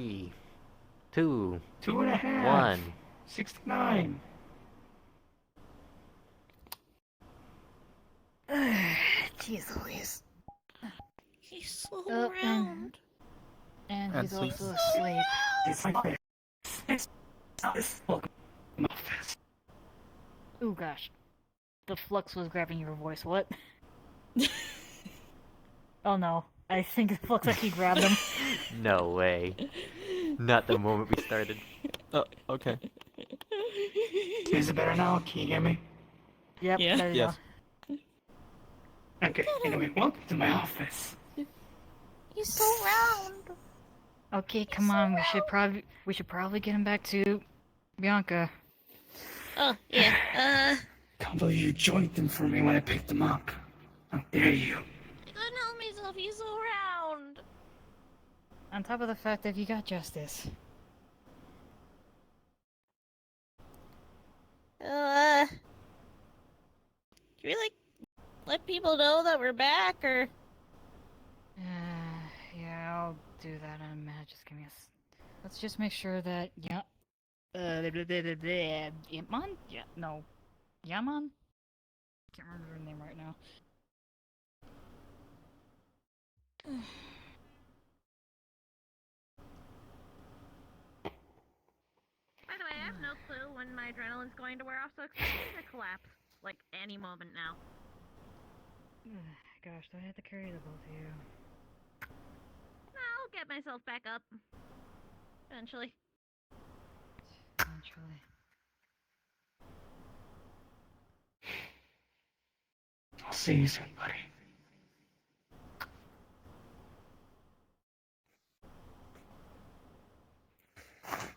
3, 2, 2.5. 1. 69. Jeez Louise. He's so Oh, round. And he's sleep. also asleep. It's my face. This welcome office. Oh gosh. The flux was grabbing your voice, what? Oh no. I think the flux actually grabbed him. No way. Not the moment we started. Oh, okay. Is it better now? Can you hear me? Yep, Yeah. there you Yes. go. Okay, anyway, welcome to my office. He's so round. Okay, come on, we should probably get him back to Bianca. Oh, yeah. Can't believe you joined them for me when I picked them up. How dare you? I couldn't help myself. He's so round. On top of the fact that you got justice. Can we, like, let people know that we're back, or? Yeah, I'll do that in a minute. Just give me let's just make sure that Yaman? Yeah, no. Yaman? Can't remember her name right now. By the way, I have no clue when my adrenaline's going to wear off, so expect me to collapse, like, any moment now. Gosh, do I have to carry the both of you? I'll get myself back up. Eventually. Eventually. I'll see you soon, buddy.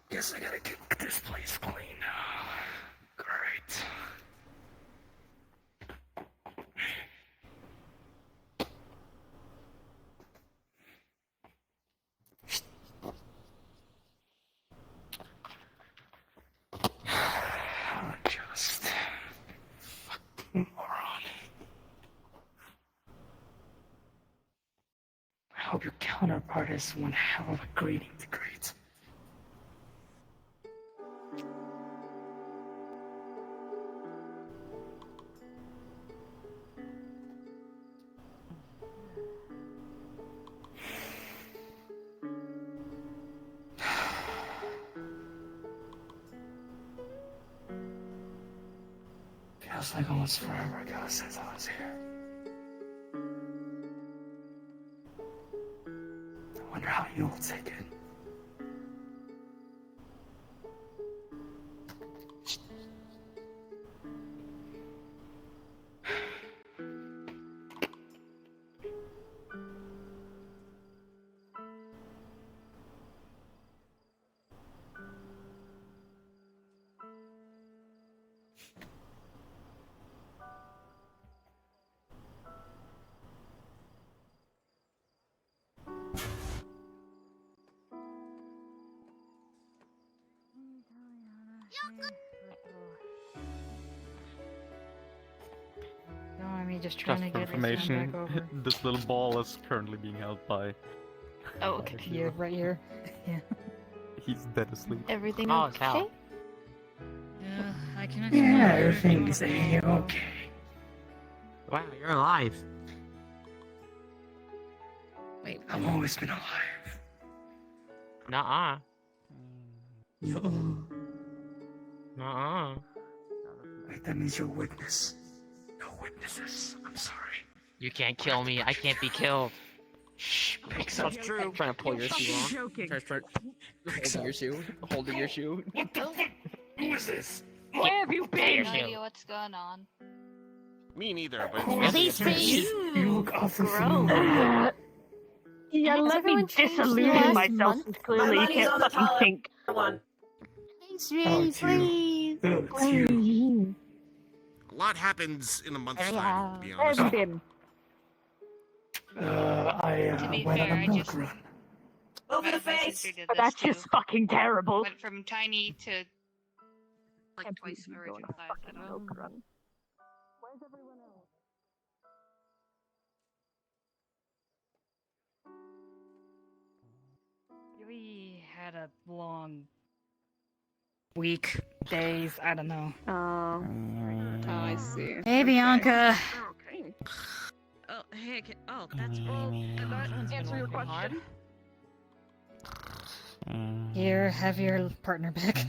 Guess I gotta keep this place clean now. Great. Just fucking moron. I hope your counterpart is one hell of a greeting to greet. Feels like almost forever ago since I was here. I wonder how you'll take it. Don't mind me just trying Just to for get this one information, back over. this little ball is currently being held by. Oh, okay. Yeah, right here. Yeah. He's dead asleep. Everything Oh, okay? hell. Yeah, I can explain Yeah, later if you everything's want to know. okay. Wow, you're alive. Wait, I've always been alive. Nuh-uh. You. Nuh-uh. Wait, that means you're a witness. No witnesses. I'm sorry. You can't kill me. I can't be killed. Shh, picks up. That's true. Trying to pull your shoe off. Joking. Holding your shoe. Holding your shoe. What the fuck? Who is this? Where have you Your been? shoe. No idea what's going on. Me neither, but Who it's is this? You look awfully Gross. familiar. Yeah, Has let me everyone changed the disillusion last myself month? since clearly you can't fucking think. Please, Oh, it's you. Oh, it's you. a lot happens in a month's time, to be Where honest. have you been? I To be went fair, on a I milk just- run. My sister did But this that's too. just fucking terrible. Went from tiny to like Can't twice believe my you original going size. on a I fucking don't know. milk run. Where's everyone else? had a long week, days, I don't know. Oh, I see. Hey, Bianca. Okay. Oh, hey, oh, that's well. Did that answer your question? Here, have your partner back.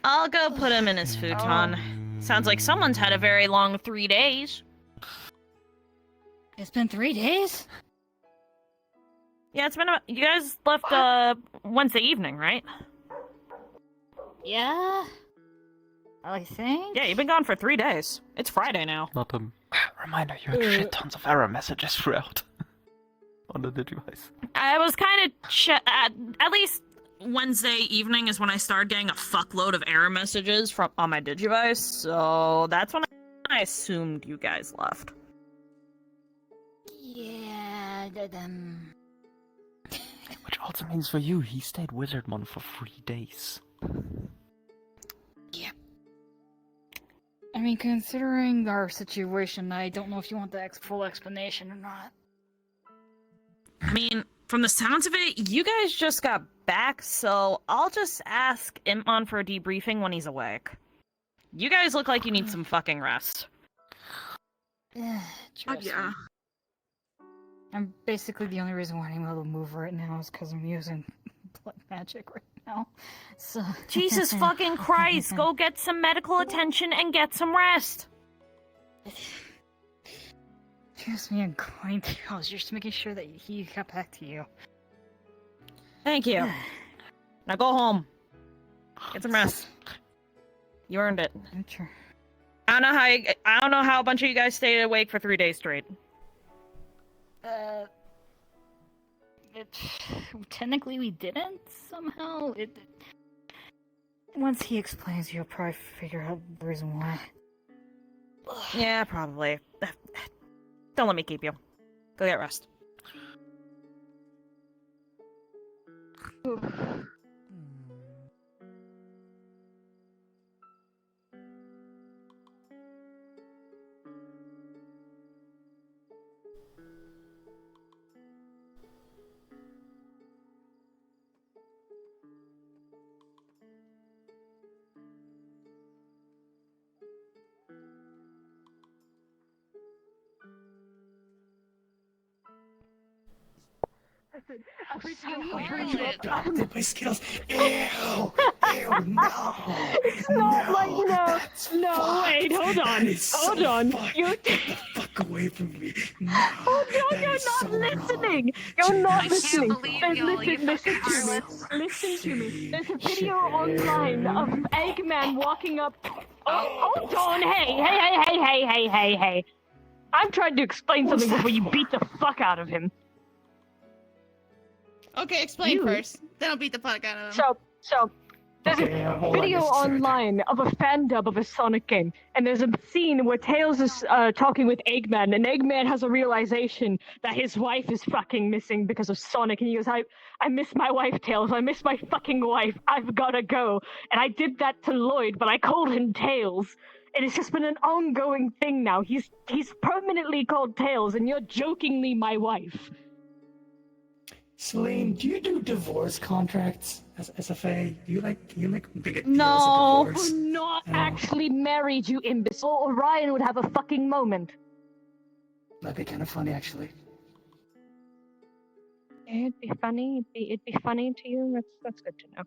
I'll go put him in his futon. Sounds like someone's had a very long 3 days. It's been 3 days? Yeah, it's been about. You guys left Wednesday evening, right? Yeah. I think. Yeah, you've been gone for 3 days. It's Friday now. Not a reminder, you had shit tons of error messages throughout on the device. I was kind of at least Wednesday evening is when I started getting a fuckload of error messages from on my Digivice, so that's when I assumed you guys left. Yeah, Which also means for you, he stayed Wizardmon for 3 days. Yep. I mean, considering our situation, I don't know if you want the full explanation or not. I mean, from the sounds of it, you guys just got back, so I'll just ask Imon for a debriefing when he's awake. You guys look like you need some fucking rest. Trust me. I'm basically the only reason why I'm able to move right now is because I'm using blood magic right now. So Jesus fucking Christ, go get some medical attention and get some rest. Trust me, I'm going to. I was just making sure that he got back to you. Thank you. Now go home. Get some rest. You earned it. Sure. I don't know how a bunch of you guys stayed awake for 3 days straight. Technically we didn't, somehow. Once he explains, you'll probably figure out the reason why. Yeah, probably. Don't let me keep you. Go get rest. Every time I heard you it. up, did my skills. Ew! Ew, no! It's not like, no, that's no, fucked. wait, hold on, That is hold so on. fucked. You- Get the fuck away from me. No, Oh no, that you're is not so wrong. listening! You're not I can't listening! believe There's- y'all, you listen fucking to me. harlots. Listen to me. Shame, There's a video shame. online of Eggman walking up. Oh, hold on! Hey! I'm trying to explain something before you beat the fuck out of him. Okay, explain You- first. Then I'll beat the fuck out of him. So, there's Okay, a hold on, video this is right. online of a fan dub of a Sonic game, and there's a scene where Tails is talking with Eggman, and Eggman has a realization that his wife is fucking missing because of Sonic, and he goes, I miss my wife, Tails, I miss my fucking wife, I've gotta go. And I did that to Lloyd, but I called him Tails. And it's just been an ongoing thing now. He's permanently called Tails, and you're jokingly my wife. Celine, do you do divorce contracts as a fae? Do you like big No, deals of divorce? I'm not No. actually married, you imbecile. Orion would have a fucking moment. That'd be kind of funny, actually. It'd be funny. It'd be funny to you. That's good to know.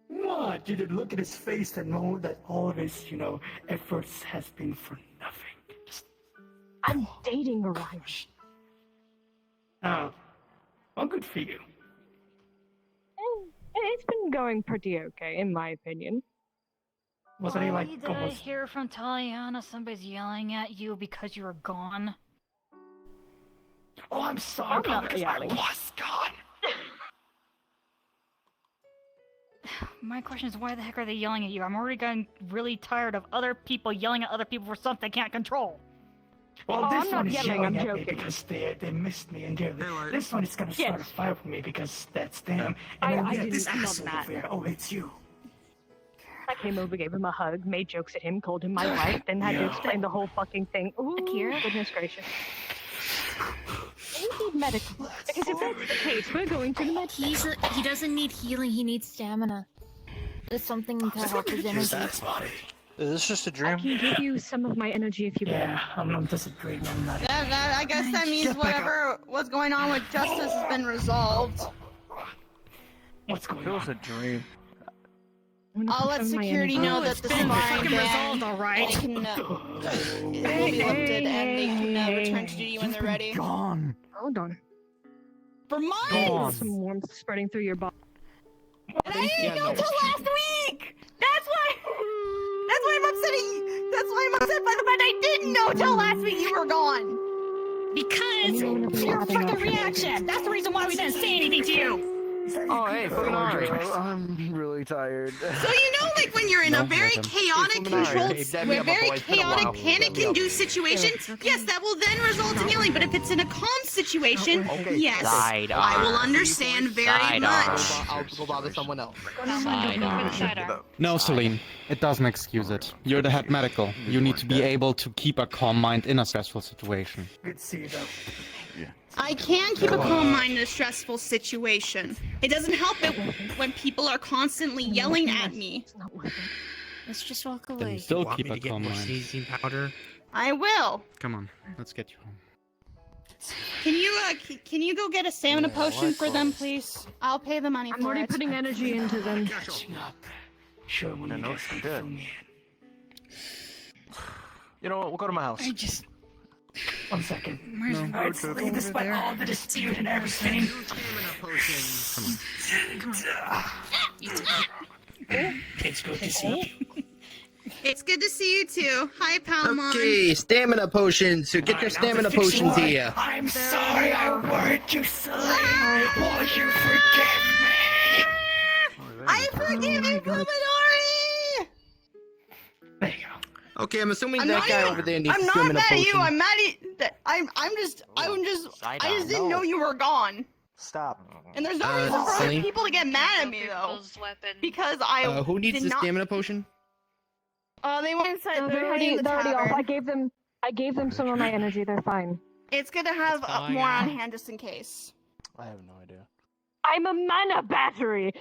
What? You did look at his face and know that all of his, efforts has been for nothing. Just, I'm dating Orion. oh, well, good for you. It's been going pretty okay, in my opinion. Wasn't he like Did I almost? hear from Taliana somebody's yelling at you because you were gone? Oh, I'm sorry, I'm not because yelling. I was gone. My question is, why the heck are they yelling at you? I'm already getting really tired of other people yelling at other people for something they can't control. Well, Oh, this I'm not one is yelling, yelling I'm at me joking. because they missed me dearly. This one is gonna Yes. start a fire for me because that's them. I And then didn't this love asshole that. over here. Oh, it's you. I came over, gave him a hug, made jokes at him, called him my wife, then had to Yeah. explain the whole fucking thing. Ooh, Akira? goodness gracious. Maybe need medical. Because if that's the case, we're going to the med. He doesn't need healing, he needs stamina. There's something to help his energy. Is this just a I dream? can give you some of my energy if you want. Yeah, I'm disagreeing on that. I guess that means whatever was going on with Justice has been resolved. What's going It was on? a dream. I'll let security know that the sparring ban alright. can, will be lifted and they can return to duty when they're ready. Gone. Hold on. For Feel months! some warmth spreading through your body. And I didn't know till last week! That's why I'm upsetting. That's why I'm upset by the fact I didn't know till last week you were gone. Because your fucking reaction. That's the reason why we didn't say anything to you. Oh, hey, Fuminari. I'm really tired. So you know, like when you're in a very chaotic, controlled, panic-induced situation, yes, that will then result in healing. But if it's in a calm situation, yes, Sidearm. I will understand very Sidearm. much. I'll go bother someone else. No, Celine, it doesn't excuse it. You're the head medical. You need to be able to keep a calm mind in a stressful situation. Good to see you, though. I can keep a calm mind in a stressful situation. It doesn't help it when people are constantly yelling at me. It's not worth it. Let's just walk Then away. still keep a calm mind. sneezing powder? I will. Come on, let's get you home. Can you go get a stamina potion for them, please? I'll pay the money I'm for already it. putting energy into them. Catching up. Sure, when you no guys can shit. fill me You know what? We'll go to my house. I just. in. 1 second. Where's Alright, Celine, despite all the dispute and everything. It's good to see you. It's good to see you too. Hi, Palamon. Okay, stamina potions. So get your stamina potions here. I'm sorry I worried you, Celine. Will you forgive me? I forgive you, Commodore! There you go. Okay, I'm assuming I'm that not guy even- over there needs I'm a not stamina mad at potion. you. I'm mad at that. I just didn't know you were gone. Stop. And there's no reason for other Celine? people to get mad at me though, because I Who needs did the not. stamina potion? They went inside. No, They're they're heading already, to the they're already off. tavern. I gave them some of my energy. They're fine. It's good to have more on hand just in case. I have no idea. I'm a mana battery.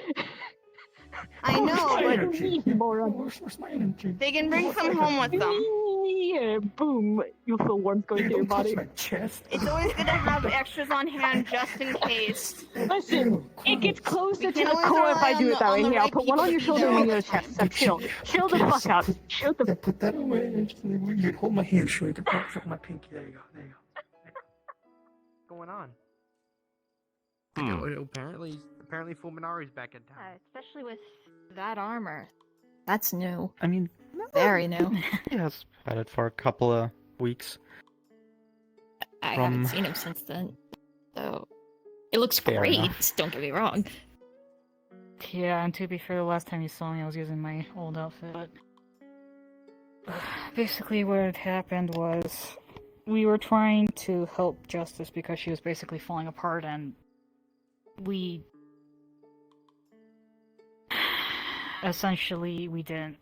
I know, I but don't need more on. Where's my energy? they can bring some home with them. Yeah, boom. You'll feel warmth going through your Don't touch body. my chest. It's always good to have extras on hand just in case. Listen, it gets closer We to can the always core if rely I do on it that way. the Here, I'll right put one on your people to shoulder be and one on there your all the chest. So chill. Chill the fuck out. Chill the Put that away. You hold my hand so you can feel my pinky. There you go. There you go. What's going on? Apparently Fulminari's back in town. Especially with that armor. That's new. I mean, Very new. he has had it for a couple of weeks. I From- haven't seen him since then. So it looks Fair great, enough. don't get me wrong. Yeah, and to be fair, the last time you saw me, I was using my old outfit. But basically, what had happened was we were trying to help Justice because she was basically falling apart, and we essentially we didn't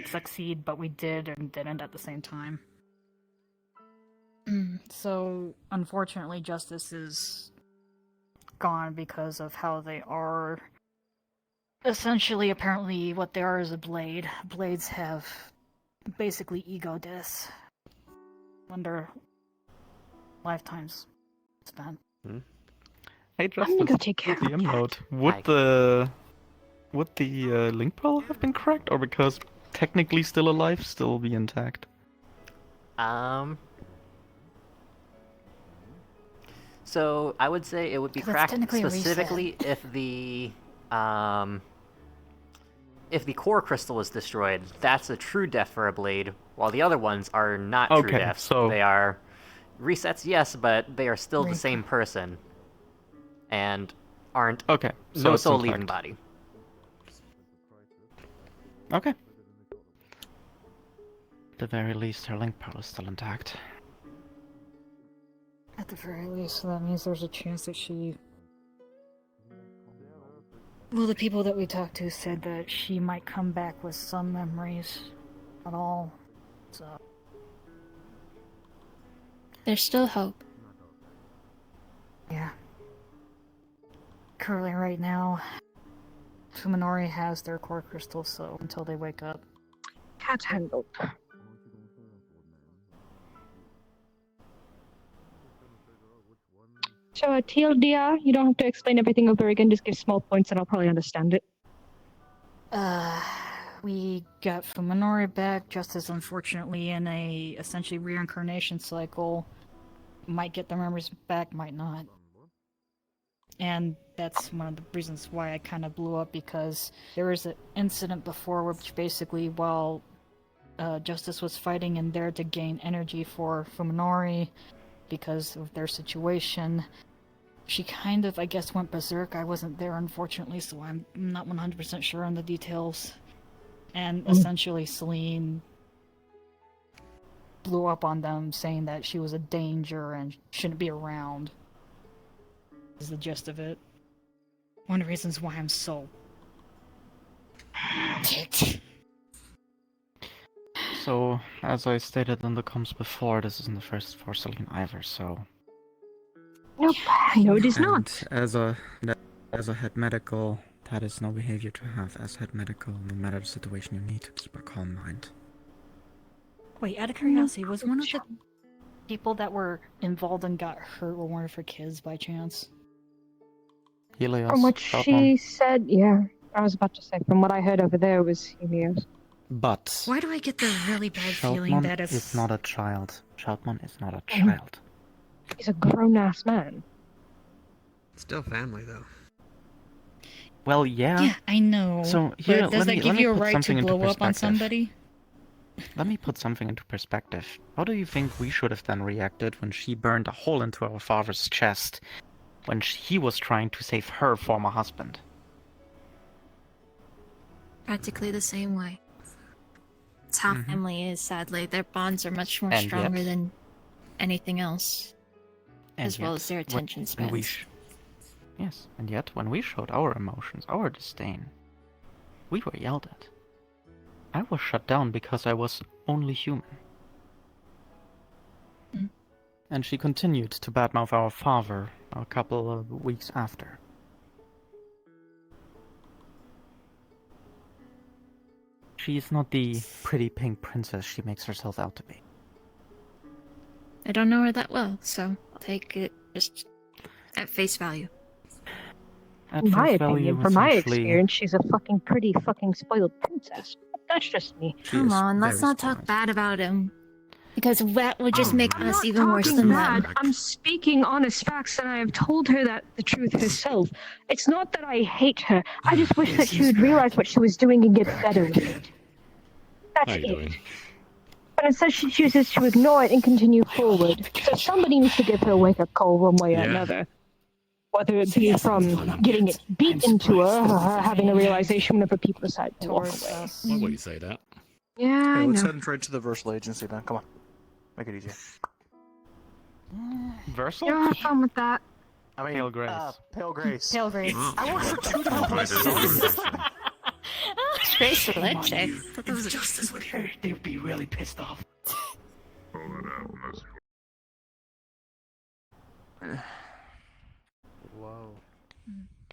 succeed, but we did and didn't at the same time. So, unfortunately, Justice is gone because of how they are. Essentially, apparently, what they are is a blade. Blades have basically ego deaths when their lifetimes spent. Hey, I'm gonna go Justice, take care with of the my cat. emote, would the link pearl have been cracked, or because technically still alive, still be intact? So I would say it would be 'Cause it's cracked technically a reset. specifically if the core crystal was destroyed. That's a true death for a blade, while the other ones are not true Okay, deaths. so- They are resets, yes, but they are still the same person, and aren't Okay, so no it's soul leaving intact. body. Okay. At the very least, her link pearl is still intact. At the very least, so that means there's a chance that she... Well, the people that we talked to said that she might come back with some memories at all, so... There's still hope. Yeah. Currently, right now, Fuminori has their core crystal, so until they wake up. Cat handled. So, TLDR, you don't have to explain everything over again, just give small points and I'll probably understand it. We got Fuminori back, just as unfortunately in a essentially reincarnation cycle. Might get the memories back, might not. And that's one of the reasons why I kind of blew up, because there was an incident before which basically, while Justice was fighting in there to gain energy for Fuminori because of their situation, she kind of, I guess, went berserk. I wasn't there, unfortunately, so I'm not 100% sure on the details. And essentially, Celine blew up on them, saying that she was a danger and shouldn't be around. Is the gist of it. One of the reasons why I'm so ticked. So, as I stated in the comms before, this isn't the first for Celine either, so... Nope, no it is not. As a head medical, that is no behavior to have as head medical. No matter the situation, you need to keep a calm mind. Wait, out of curiosity, was one of the people that were involved and got hurt were one of her kids by chance? Helios. From what she said, yeah. I was about to say, from what I heard over there was Helios. But... Why do I get the really bad feeling that it's... is not a child. Shoutman is not a child. He's a grown-ass man. Still family, though. Well, yeah. Yeah, I know. So here, but does that give you a right to blow up on somebody? Let me put something into perspective. How do you think we should have then reacted when she burned a hole into our father's chest when he was trying to save her former husband? Practically the same way. It's how family is, sadly. Their bonds are much more stronger than anything else. As well as their attention spans. Yes, and yet when we showed our emotions, our disdain, we were yelled at. I was shut down because I was only human. And she continued to badmouth our father a couple of weeks after. She is not the pretty pink princess she makes herself out to be. I don't know her that well, so I'll take it just at face value. In my opinion, from my experience, she's a fucking pretty fucking spoiled princess. But that's just me. Come on, let's not talk bad about him. Because that would just make us even worse than them. I'm speaking honest facts, and I have told her that the truth herself. It's not that I hate her. I just wish that she would realize what she was doing and get better with it. That's it. But instead she chooses to ignore it and continue forward. So somebody needs to give her a wake-up call one way or another. Whether it be from getting it beat into her, or her having a realization whenever people decide to walk away. Why would you say that? Yeah, I let's know. head straight to the Versal agency then. Come on. Make it easier. Versal? Yeah, have fun with that. I mean, Pale Grace. Pale Grace. Pale Grace. I work for 2 different places. Grace Leche. If Justice would hear it, they'd be really pissed off. Whoa.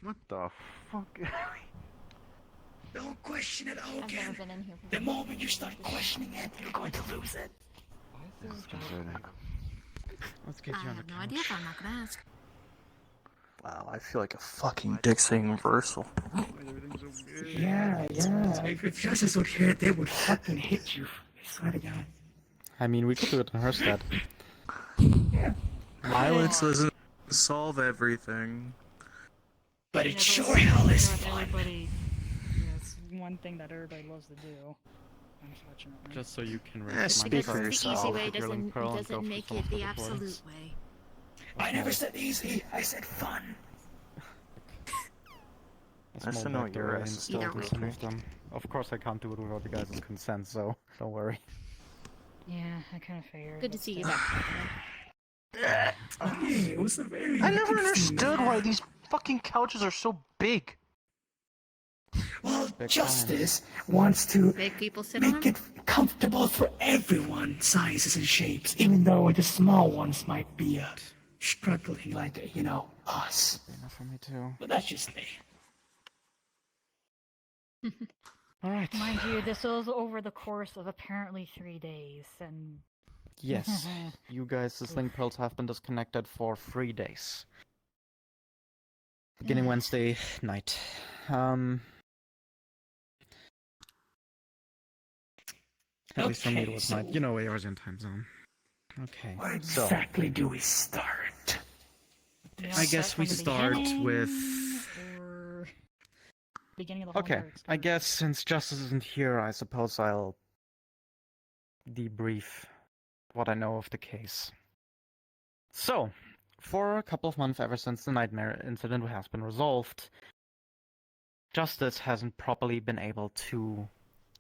What the fuck? Don't question it again. The moment you start questioning it, you're going to lose it. This is concerning. Let's get I you on the have no idea if I'm not gonna ask. Wow, I feel like a fucking dick saying Versal. Yeah. If Justice would hear it, they would fucking hit you. I swear to God. I mean, we could do it in her stead. Yeah. Violence doesn't solve everything. But it sure hell is fun. It's one thing that everybody loves to do. Unfortunately. Just so you can speak for The yourself. easy way doesn't make it the absolute way. I never said easy, I said fun. Nice to know your ass. Still do some of them. Of course, I can't do it without the guys' consent, so don't worry. Yeah, I kind of figured. Good to see you back. It was a very I never understood why these fucking couches are so big. Well, Justice wants to Big people sit make on it comfortable for everyone, sizes and shapes, even though the small ones might be struggling, like, us. Enough for me too. But that's just me. Alright. Mind you, this was over the course of apparently 3 days, and Yes, you guys' link pearls have been disconnected for 3 days. Beginning Wednesday night. At least for me it was night. You know, Asian time zone. Okay. Where exactly do we start? I guess we start with... or beginning of the Okay, I guess since Justice isn't here, I suppose I'll debrief what I know of the case. So, for a couple of months ever since the nightmare incident has been resolved, Justice hasn't properly been able to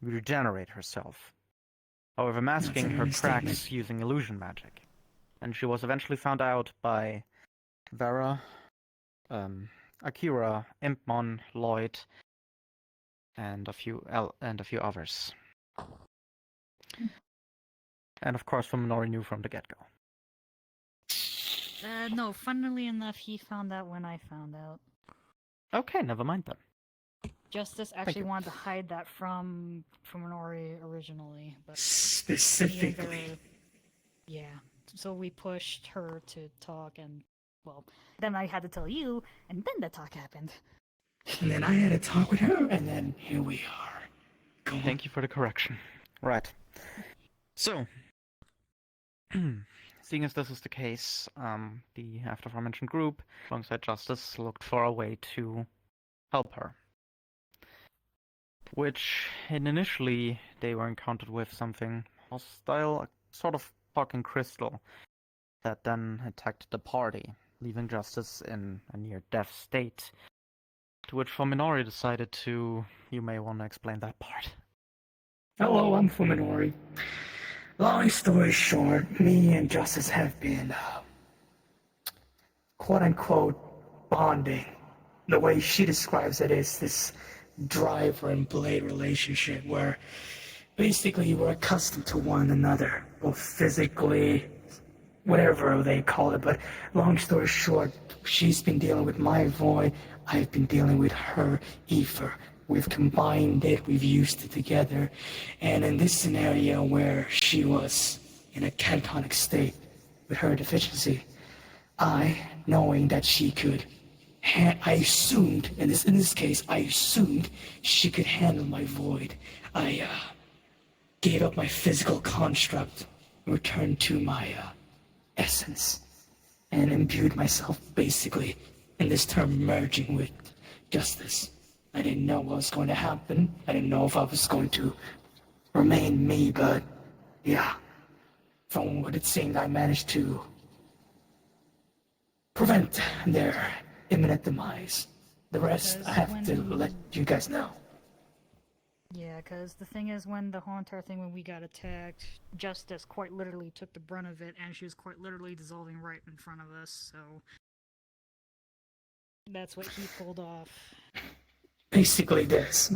regenerate herself. However, masking her cracks using illusion magic. And she was eventually found out by Vera, Akira, Impmon, Lloyd, and a few others. And of course, Minori knew from the get-go. No, funnily enough, he found out when I found out. Okay, never mind then. Justice actually wanted to hide that from Minori originally, but specifically. Yeah, so we pushed her to talk, and well, then I had to tell you, and then the talk happened. And then I had to talk with her, and then here we are. Thank you for the correction. Right. So, seeing as this is the case, the aforementioned group, alongside Justice, looked for a way to help her. Which, initially, they were encountered with something hostile, a sort of talking crystal, that then attacked the party, leaving Justice in a near-death state. To which Fuminori decided to... You may want to explain that part. Hello, I'm Fuminori. Long story short, me and Justice have been, quote-unquote, bonding. The way she describes it is this driver and blade relationship where basically we're accustomed to one another, both physically, whatever they call it. But long story short, she's been dealing with my void, I've been dealing with her ether. We've combined it, we've used it together, and in this scenario where she was in a catatonic state with her deficiency, I, knowing that she could, I assumed, in this case, I assumed she could handle my void. I gave up my physical construct, returned to my essence, and imbued myself basically in this term merging with Justice. I didn't know what was going to happen. I didn't know if I was going to remain me, but yeah, from what it seemed, I managed to prevent their imminent demise. The rest, I have to let you guys know. Yeah, because the thing is, when the whole entire thing, when we got attacked, Justice quite literally took the brunt of it, and she was quite literally dissolving right in front of us, so that's what he pulled off. Basically this.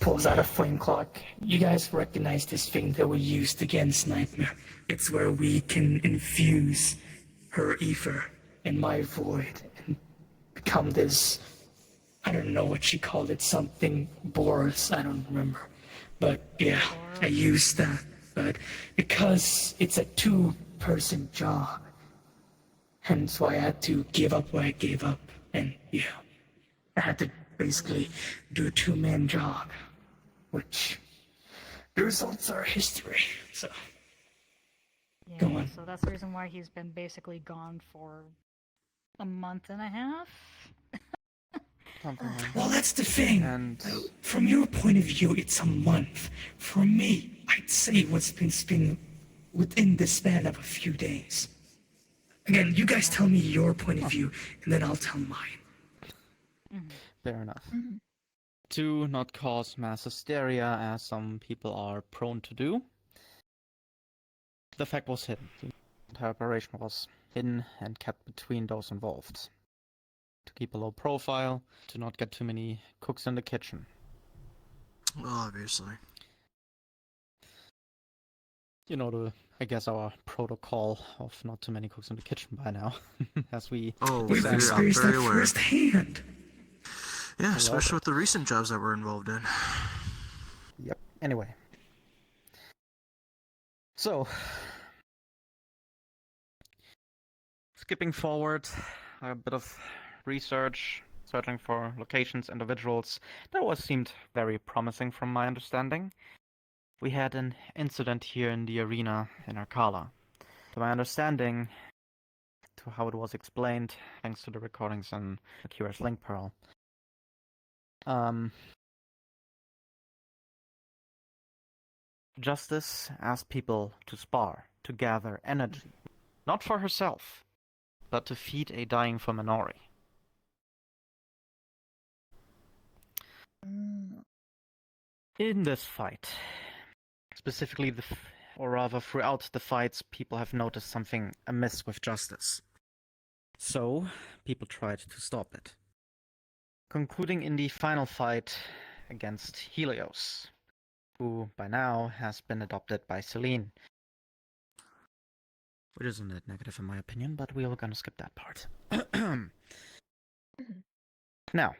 Pulls out a flame clock. You guys recognize this thing that we used against Nightmare. It's where we can infuse her ether in my void and become this, I don't know what she called it, something Boris, I don't remember. But yeah, I used that. But because it's a two-person job, hence why I had to give up what I gave up. And yeah, I had to basically do a two-man job, which the results are history, so Yeah, go on. so that's the reason why he's been basically gone for a month and a half. Well, that's the thing. From your point of view, it's a month. For me, I'd say what's been within the span of a few days. Again, you guys tell me your point of view, and then I'll tell mine. Fair enough. To not cause mass hysteria, as some people are prone to do, the fact was hidden. The entire operation was hidden and kept between those involved. To keep a low profile, to not get too many cooks in the kitchen. Obviously. You know, the I guess our protocol of not too many cooks in the kitchen by now, as we We've experienced that firsthand. Yeah, especially with the recent jobs that we're involved in. Yep. Anyway. So, skipping forward, a bit of research, searching for locations, individuals. That was seemed very promising from my understanding. We had an incident here in the arena in Arcala. To my understanding, to how it was explained, thanks to the recordings in Akira's Link Pearl. Justice asked people to spar, to gather energy, not for herself, but to feed a dying Fuminori. In this fight, specifically or rather throughout the fights, people have noticed something amiss with Justice. So, people tried to stop it. Concluding in the final fight against Helios, who by now has been adopted by Celine. Which isn't that negative in my opinion, but we are gonna skip that part. Now,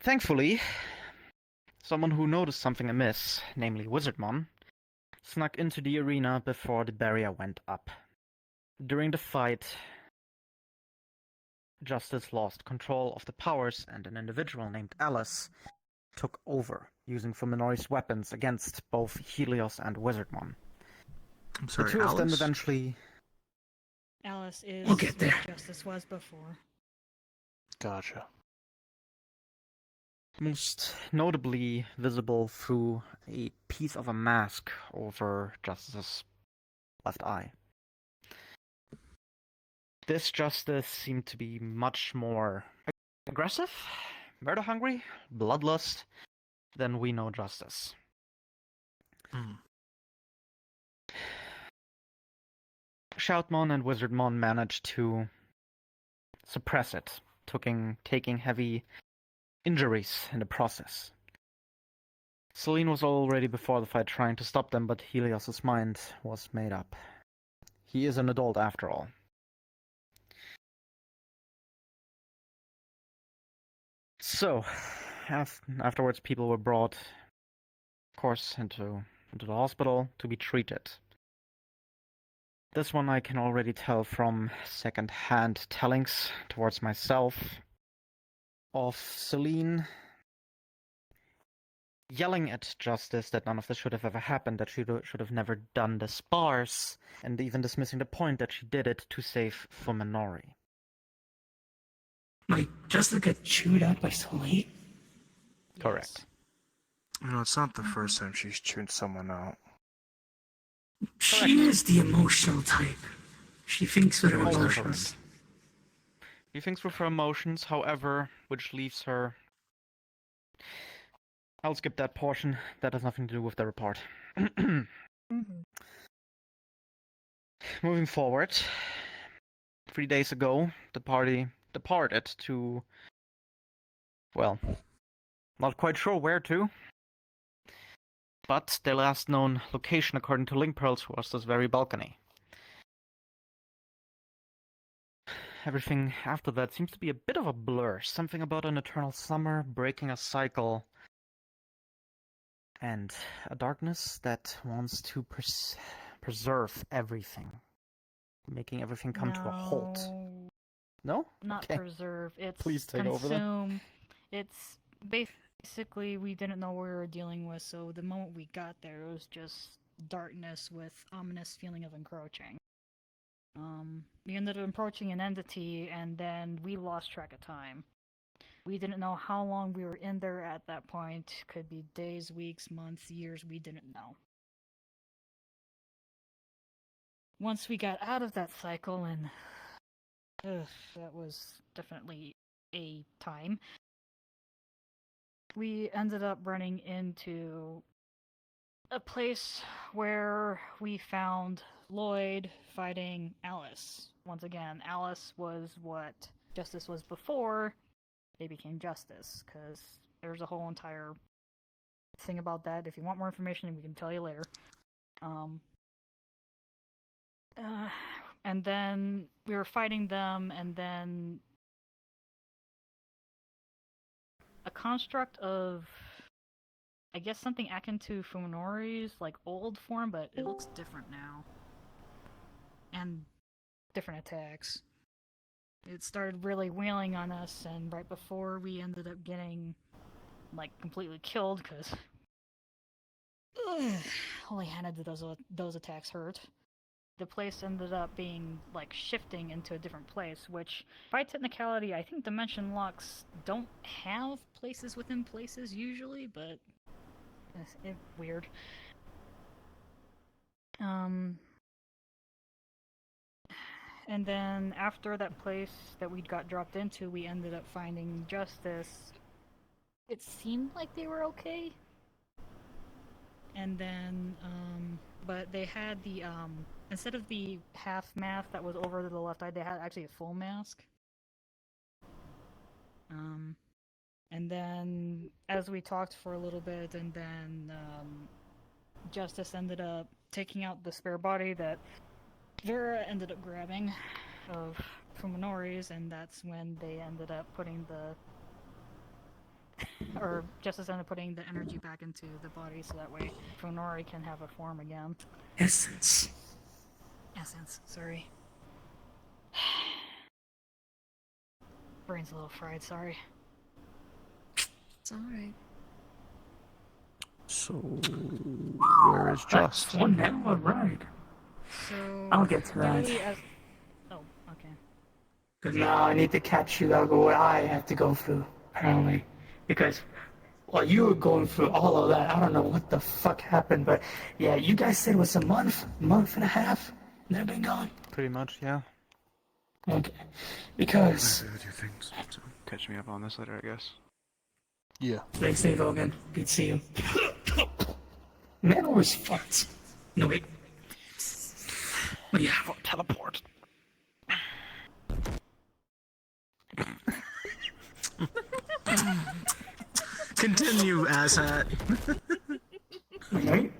thankfully, someone who noticed something amiss, namely Wizardmon, snuck into the arena before the barrier went up. During the fight, Justice lost control of the powers and an individual named Alice took over, using Fuminori's weapons against both Helios and Wizardmon. I'm sorry, the two Alice? of them eventually... Alice is We'll get there. what Justice was before. Gotcha. Most notably visible through a piece of a mask over Justice's left eye. This Justice seemed to be much more aggressive, murder-hungry, bloodlust than we know Justice. Shoutmon and Wizardmon managed to suppress it, taking heavy injuries in the process. Celine was already before the fight trying to stop them, but Helios' mind was made up. He is an adult after all. So, afterwards people were brought, of course, into the hospital to be treated. This one I can already tell from second-hand tellings towards myself of Celine yelling at Justice that none of this should have ever happened, that she should have never done the spars, and even dismissing the point that she did it to save Fuminori. Like, Justice got chewed out by Celine? Correct. You know, it's not the first time she's chewed someone out. She is the emotional type. She thinks with her emotions. She thinks with her emotions, however, which leaves her... I'll skip that portion. That has nothing to do with the report. Moving forward, 3 days ago, the party departed to... well, not quite sure where to. But their last known location, according to Link Pearls, was this very balcony. Everything after that seems to be a bit of a blur. Something about an eternal summer, breaking a cycle, and a darkness that wants to preserve everything, making everything come to a halt. No? Not Okay. preserve. It's Please take over then. consume. It's basically we didn't know what we were dealing with, so the moment we got there, it was just darkness with ominous feeling of encroaching. We ended up approaching an entity, and then we lost track of time. We didn't know how long we were in there at that point. Could be days, weeks, months, years. We didn't know. Once we got out of that cycle, and that was definitely a time, we ended up running into a place where we found Lloyd fighting Alice. Once again, Alice was what Justice was before they became Justice, because there's a whole entire thing about that. If you want more information, we can tell you later. Um, and then we were fighting them, and then a construct of, I guess, something akin to Fuminori's like old form, but it looks different now, and different attacks. It started really wailing on us, and right before we ended up getting like completely killed, because holy-handed those attacks hurt. The place ended up being like shifting into a different place, which by technicality I think dimension locks don't have places within places usually, but it's weird. And then after that place that we got dropped into, we ended up finding Justice. It seemed like they were okay. And then, but they had the, instead of the half mask that was over to the left eye, they had actually a full mask. And then, as we talked for a little bit, and then, Justice ended up taking out the spare body that Vera ended up grabbing of Fuminori's, and that's when they ended up putting the or Justice ended up putting the energy back into the body so that way Fuminori can have a form again. Essence, sorry. Brain's a little fried, sorry. It's alright. So, where is Just? One now, right. So I'll get to that. Oh, okay. Because now I need to catch you up with what I have to go through, apparently. Because while you were going through all of that, I don't know what the fuck happened, but yeah, you guys said it was a month and a half, and they've been gone. Pretty much, yeah. Okay. Because... I do things, so catch me up on this later, I guess. Yeah. Stay safe, Logan. Good to see you. Man always farts. No, wait. Oh, yeah. Teleport. Continue, asshat. Okay.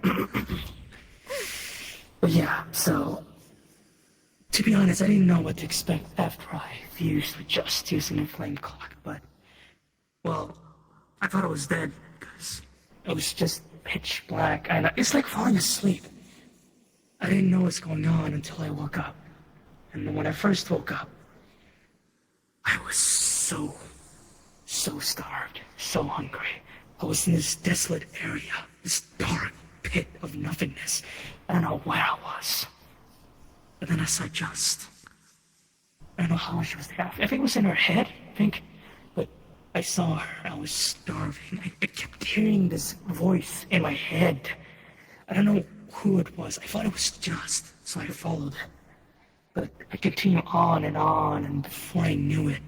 But yeah, so... To be honest, I didn't know what to expect after I fused with just using a flame clock, but... Well, I thought I was dead, because it was just pitch black, and it's like falling asleep. I didn't know what's going on until I woke up. And then when I first woke up, I was so starved, so hungry. I was in this desolate area, this dark pit of nothingness. I don't know where I was. But then I saw Just. I don't know how she was there. I think it was in her head, But I saw her, I was starving. I kept hearing this voice in my head. I don't know who it was. I thought it was Just, so I followed it. But I continued on, and before I knew it,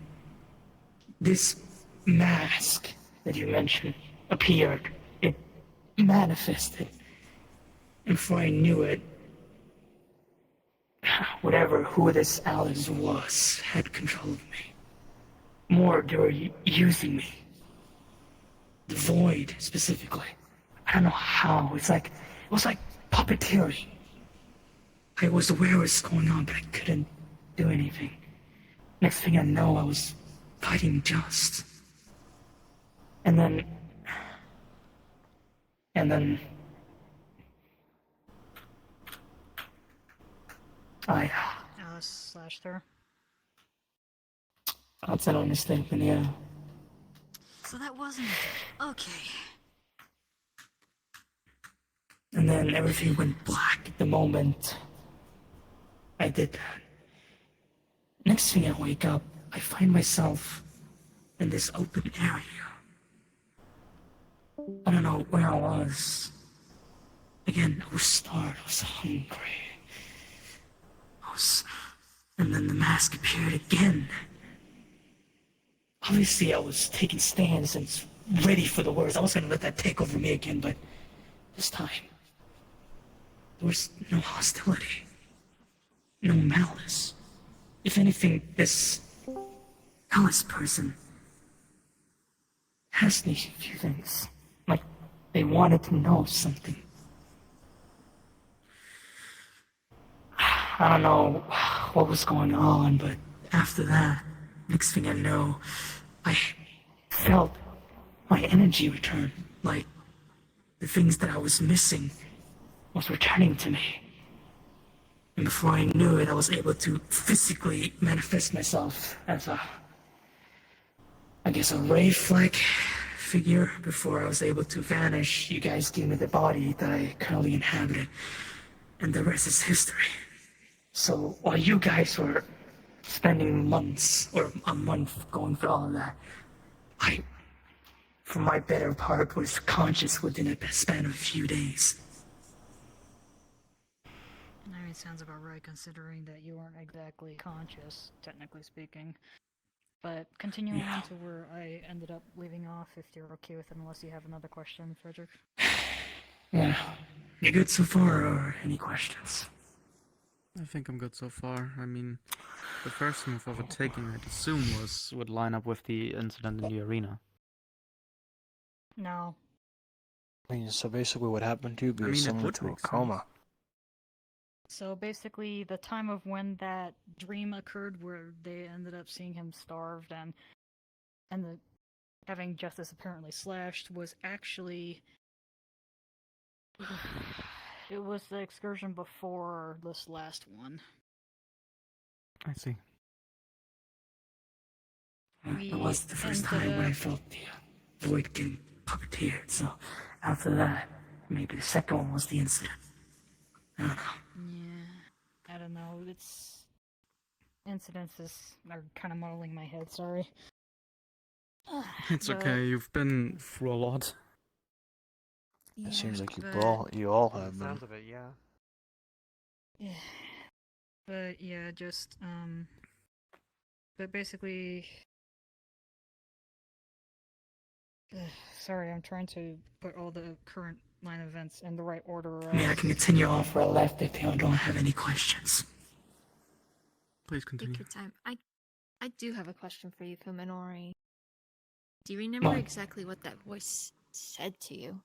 this mask that you mentioned appeared. It manifested. And before I knew it, who this Alex was had control of me. More, they were using me. The void, specifically. I don't know how. It was like puppeteering. I was aware of what's going on, but I couldn't do anything. Next thing I know, I was fighting Just. And then... I... Alice slashed her. That's an understatement, yeah. So that wasn't it. Okay. And then everything went black at the moment I did that. Next thing I wake up, I find myself in this open area. I don't know where I was. Again, I was starved, I was hungry. And then the mask appeared again. Obviously, I was taking stands and ready for the worst. I was gonna let that take over me again, but this time, there was no hostility, no malice. If anything, this Alice person asked me a few things, like they wanted to know something. I don't know what was going on, but after that, next thing I know, I felt my energy return. Like the things that I was missing was returning to me. And before I knew it, I was able to physically manifest myself as I guess a ray-like figure. Before I was able to vanish, you guys gave me the body that I currently inhabited, and the rest is history. So while you guys were spending months or a month going through all of that, I, for my better part, was conscious within a span of a few days. I mean, it sounds about right considering that you weren't exactly conscious, technically speaking. But continuing on to where I ended up leaving off, if you're okay with it, unless you have another question, Frederick. Yeah. You good so far, or any questions? I think I'm good so far. I mean, the first move of a taking, I'd assume, would line up with the incident in the arena. No. I mean, so basically what happened to you I mean, be it similar would to a make coma. So basically, the time of when that dream occurred, where they ended up seeing him starved and having Justice apparently slashed, was actually it was the excursion before this last one. I see. It was the first time when I felt the void getting puppeteered, so after that, maybe the second one was the incident. I don't know. Yeah, I don't know. It's incidences are kind of muddling my head. Sorry. It's okay. You've been through a lot. It seems like but- you all have been. Sounds of it, yeah. Yeah. But yeah, just but basically, sorry, I'm trying to put all the current line events in the right order. I mean, I can continue on where I left if you don't have any questions. Please continue. Take your time. I do have a question for you, Fuminori. Do you remember exactly what that voice said to you?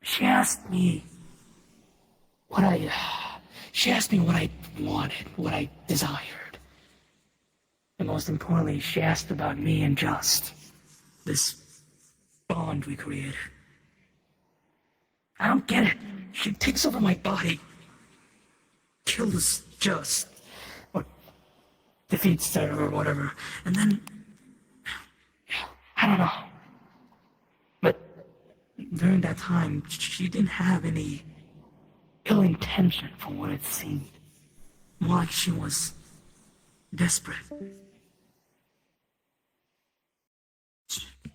She asked me what I wanted, what I desired. And most importantly, she asked about me and Just. This bond we created. I don't get it. She takes over my body, kills Just, or defeats her or whatever, and then I don't know. But during that time, she didn't have any ill intention from what it seemed. More like she was desperate.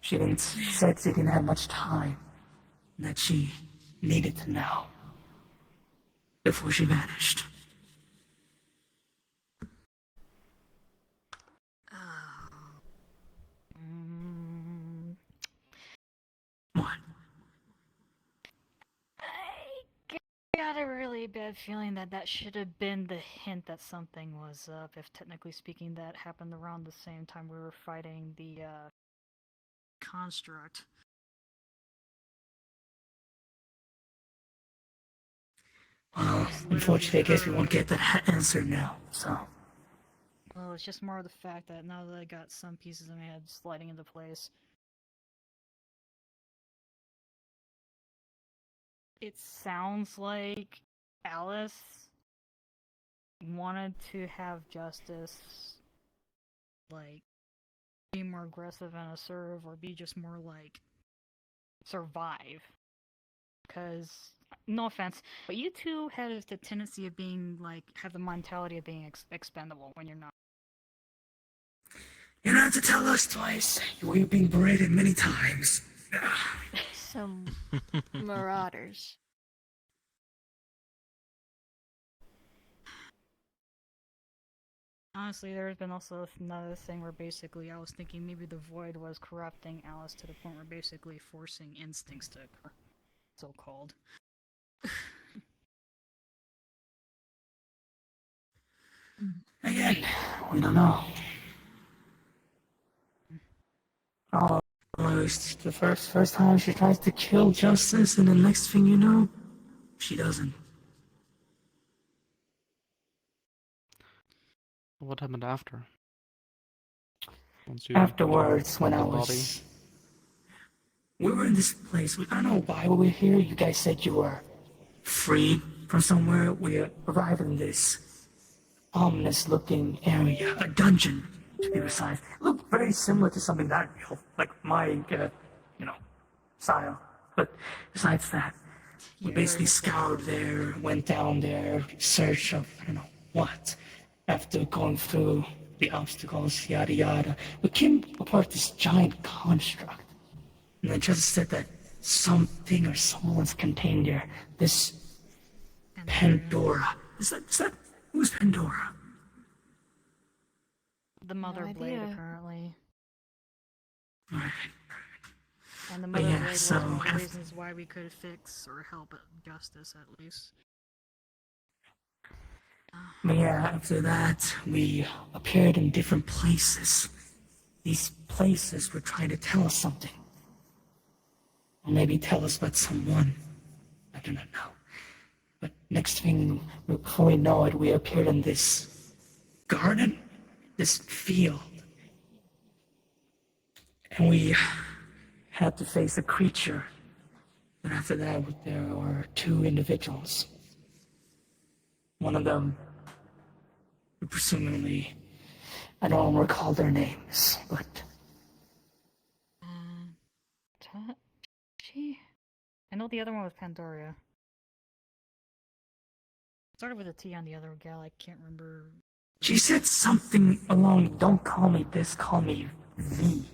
She said she didn't have much time, that she needed to know before she vanished. What? I got a really bad feeling that that should have been the hint that something was up. If technically speaking, that happened around the same time we were fighting the construct. Well, unfortunately, I guess we won't get that answer now, so. Well, it's just more of the fact that now that I got some pieces of my head sliding into place, it sounds like Alice wanted to have Justice, like, be more aggressive and assertive, or be just more like survive. Because, no offense, but you two have the tendency of being like, have the mentality of being expendable when you're not. You don't have to tell us twice. We've been berated many times. Some marauders. Honestly, there's been also another thing where basically I was thinking maybe the void was corrupting Alice to the point where basically forcing instincts to occur. So-called. Again, we don't know. All choice. The first time she tries to kill Justice, and the next thing you know, she doesn't. What happened after? Once you Afterwards, when found I the body? was... We were in this place. I don't know why we were here. You guys said you were freed from somewhere. We arrived in this ominous-looking area, a dungeon, to be precise. It looked very similar to something that real, like my, style. But besides that, we basically scoured there, went down there, search of, I don't know, what. After going through the obstacles, yada yada, we came upon this giant construct. And I just said that something or someone's contained there. This Pandora. Is that who's Pandora? The Mother Blade, idea. apparently. Alright. And the But Mother yeah, Blade was so one of the af- reasons why we could fix or help Justice, at least. But yeah, after that, we appeared in different places. These places were trying to tell us something. Or maybe tell us about someone. I do not know. But next thing, before we know it, we appeared in this garden, this field. And we had to face a creature. And after that, there were two individuals. One of them, presumably, I don't recall their names, but She? I know the other one was Pandoria. Started with a T on the other gal, I can't remember. she said something along, don't call me this, call me V.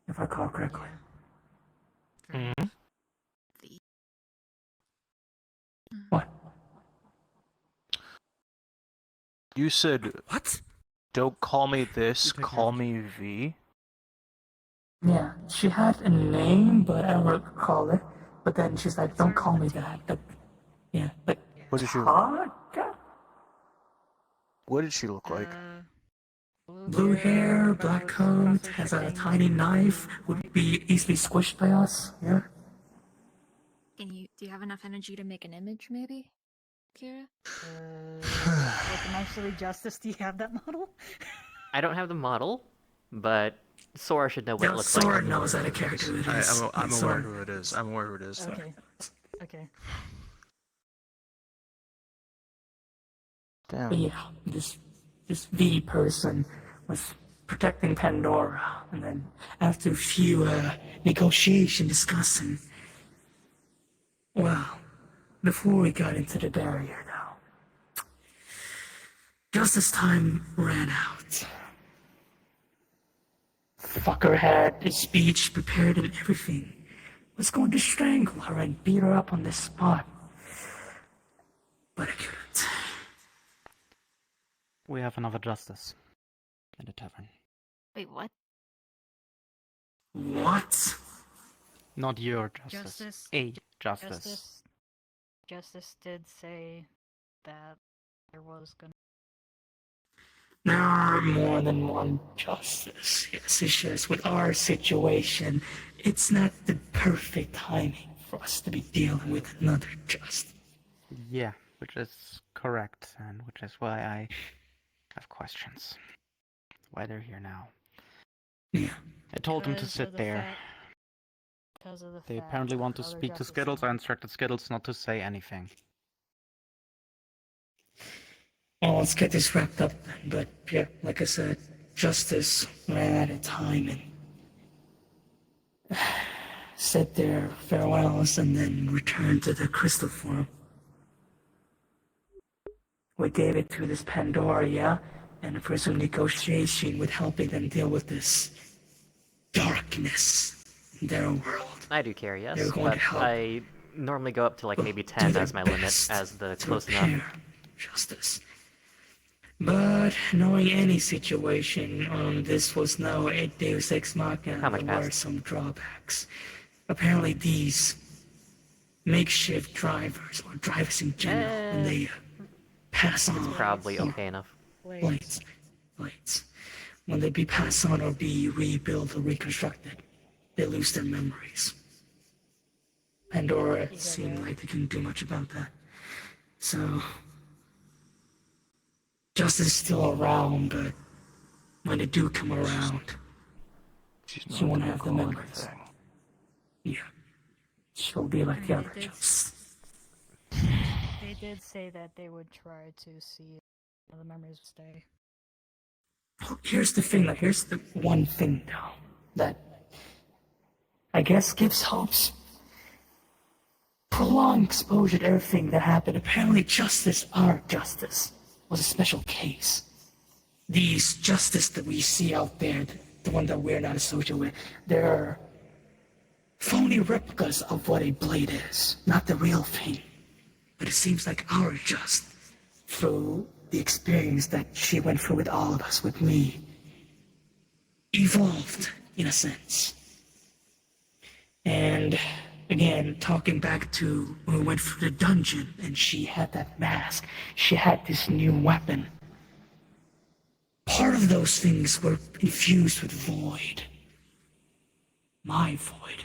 If I recall correctly. Mm-hmm. What? You said, what? Don't call me this, call me V? Yeah, she had a name, but I don't recall it. But then she's like, don't call me that. Like, yeah, like, What did she Taka? What did she look like? Blue hair, black coat, has a tiny knife, would be easily squished by us, yeah? Do you have enough energy to make an image, maybe, Kira? Like, actually, Justice, do you have that model? I don't have the model, but Sora should know what Yeah, it looks Sora like. knows that a character it is. I'm Sora. aware who it is. I'm aware who it is. Okay. Okay. But Damn. yeah, this V person was protecting Pandora, and then after a few negotiation discussing, well, before we got into the barrier though, just as time ran out, fucker had his speech prepared and everything, was going to strangle her and beat her up on the spot, but I couldn't. We have another justice in the tavern. Wait, what? What? Not your justice. Justice. A justice. Justice did say that there was gonna. There are more than one justice. Yes, it's just with our situation, it's not the perfect timing for us to be dealing with another justice. Yeah, which is correct, and which is why I have questions. Why they're here now. Yeah. I told them to Because of sit the there. fact- Because of the They fact apparently want to that other speak to justices- Skittles. I instructed Skittles not to say anything. Well, let's get this wrapped up then. But yeah, like I said, justice ran out of time and said their farewells and then returned to the crystal form. We gave it to this Pandora, yeah? And for some negotiation with helping them deal with this darkness in their world. I do care, yes, They're going but to help. I normally go up to like maybe Do 10 their as my limit, best as the to close repair enough. justice. But knowing any situation, this was no Deus Ex Machina. How much There were passed? some drawbacks. Apparently these makeshift drivers, or drivers in general, when they pass on... It's probably or okay enough. Blades. When they be passed on or be rebuilt or reconstructed, they lose their memories. Pandora seemed like they couldn't do much about that. So, Justice is still around, but when they do come around, she won't have the memories. Yeah. She'll be like the other Justice. They did say that they would try to see if the memories would stay. Here's the thing, here's the one thing, though, that I guess gives hopes. Prolonged exposure to everything that happened. Apparently Justice, our Justice, was a special case. These Justice that we see out there, the one that we're not associated with, they're phony replicas of what a blade is, not the real thing. But it seems like our Just, through the experience that she went through with all of us, with me, evolved, in a sense. And again, talking back to when we went through the dungeon and she had that mask, she had this new weapon. Part of those things were infused with void. My void.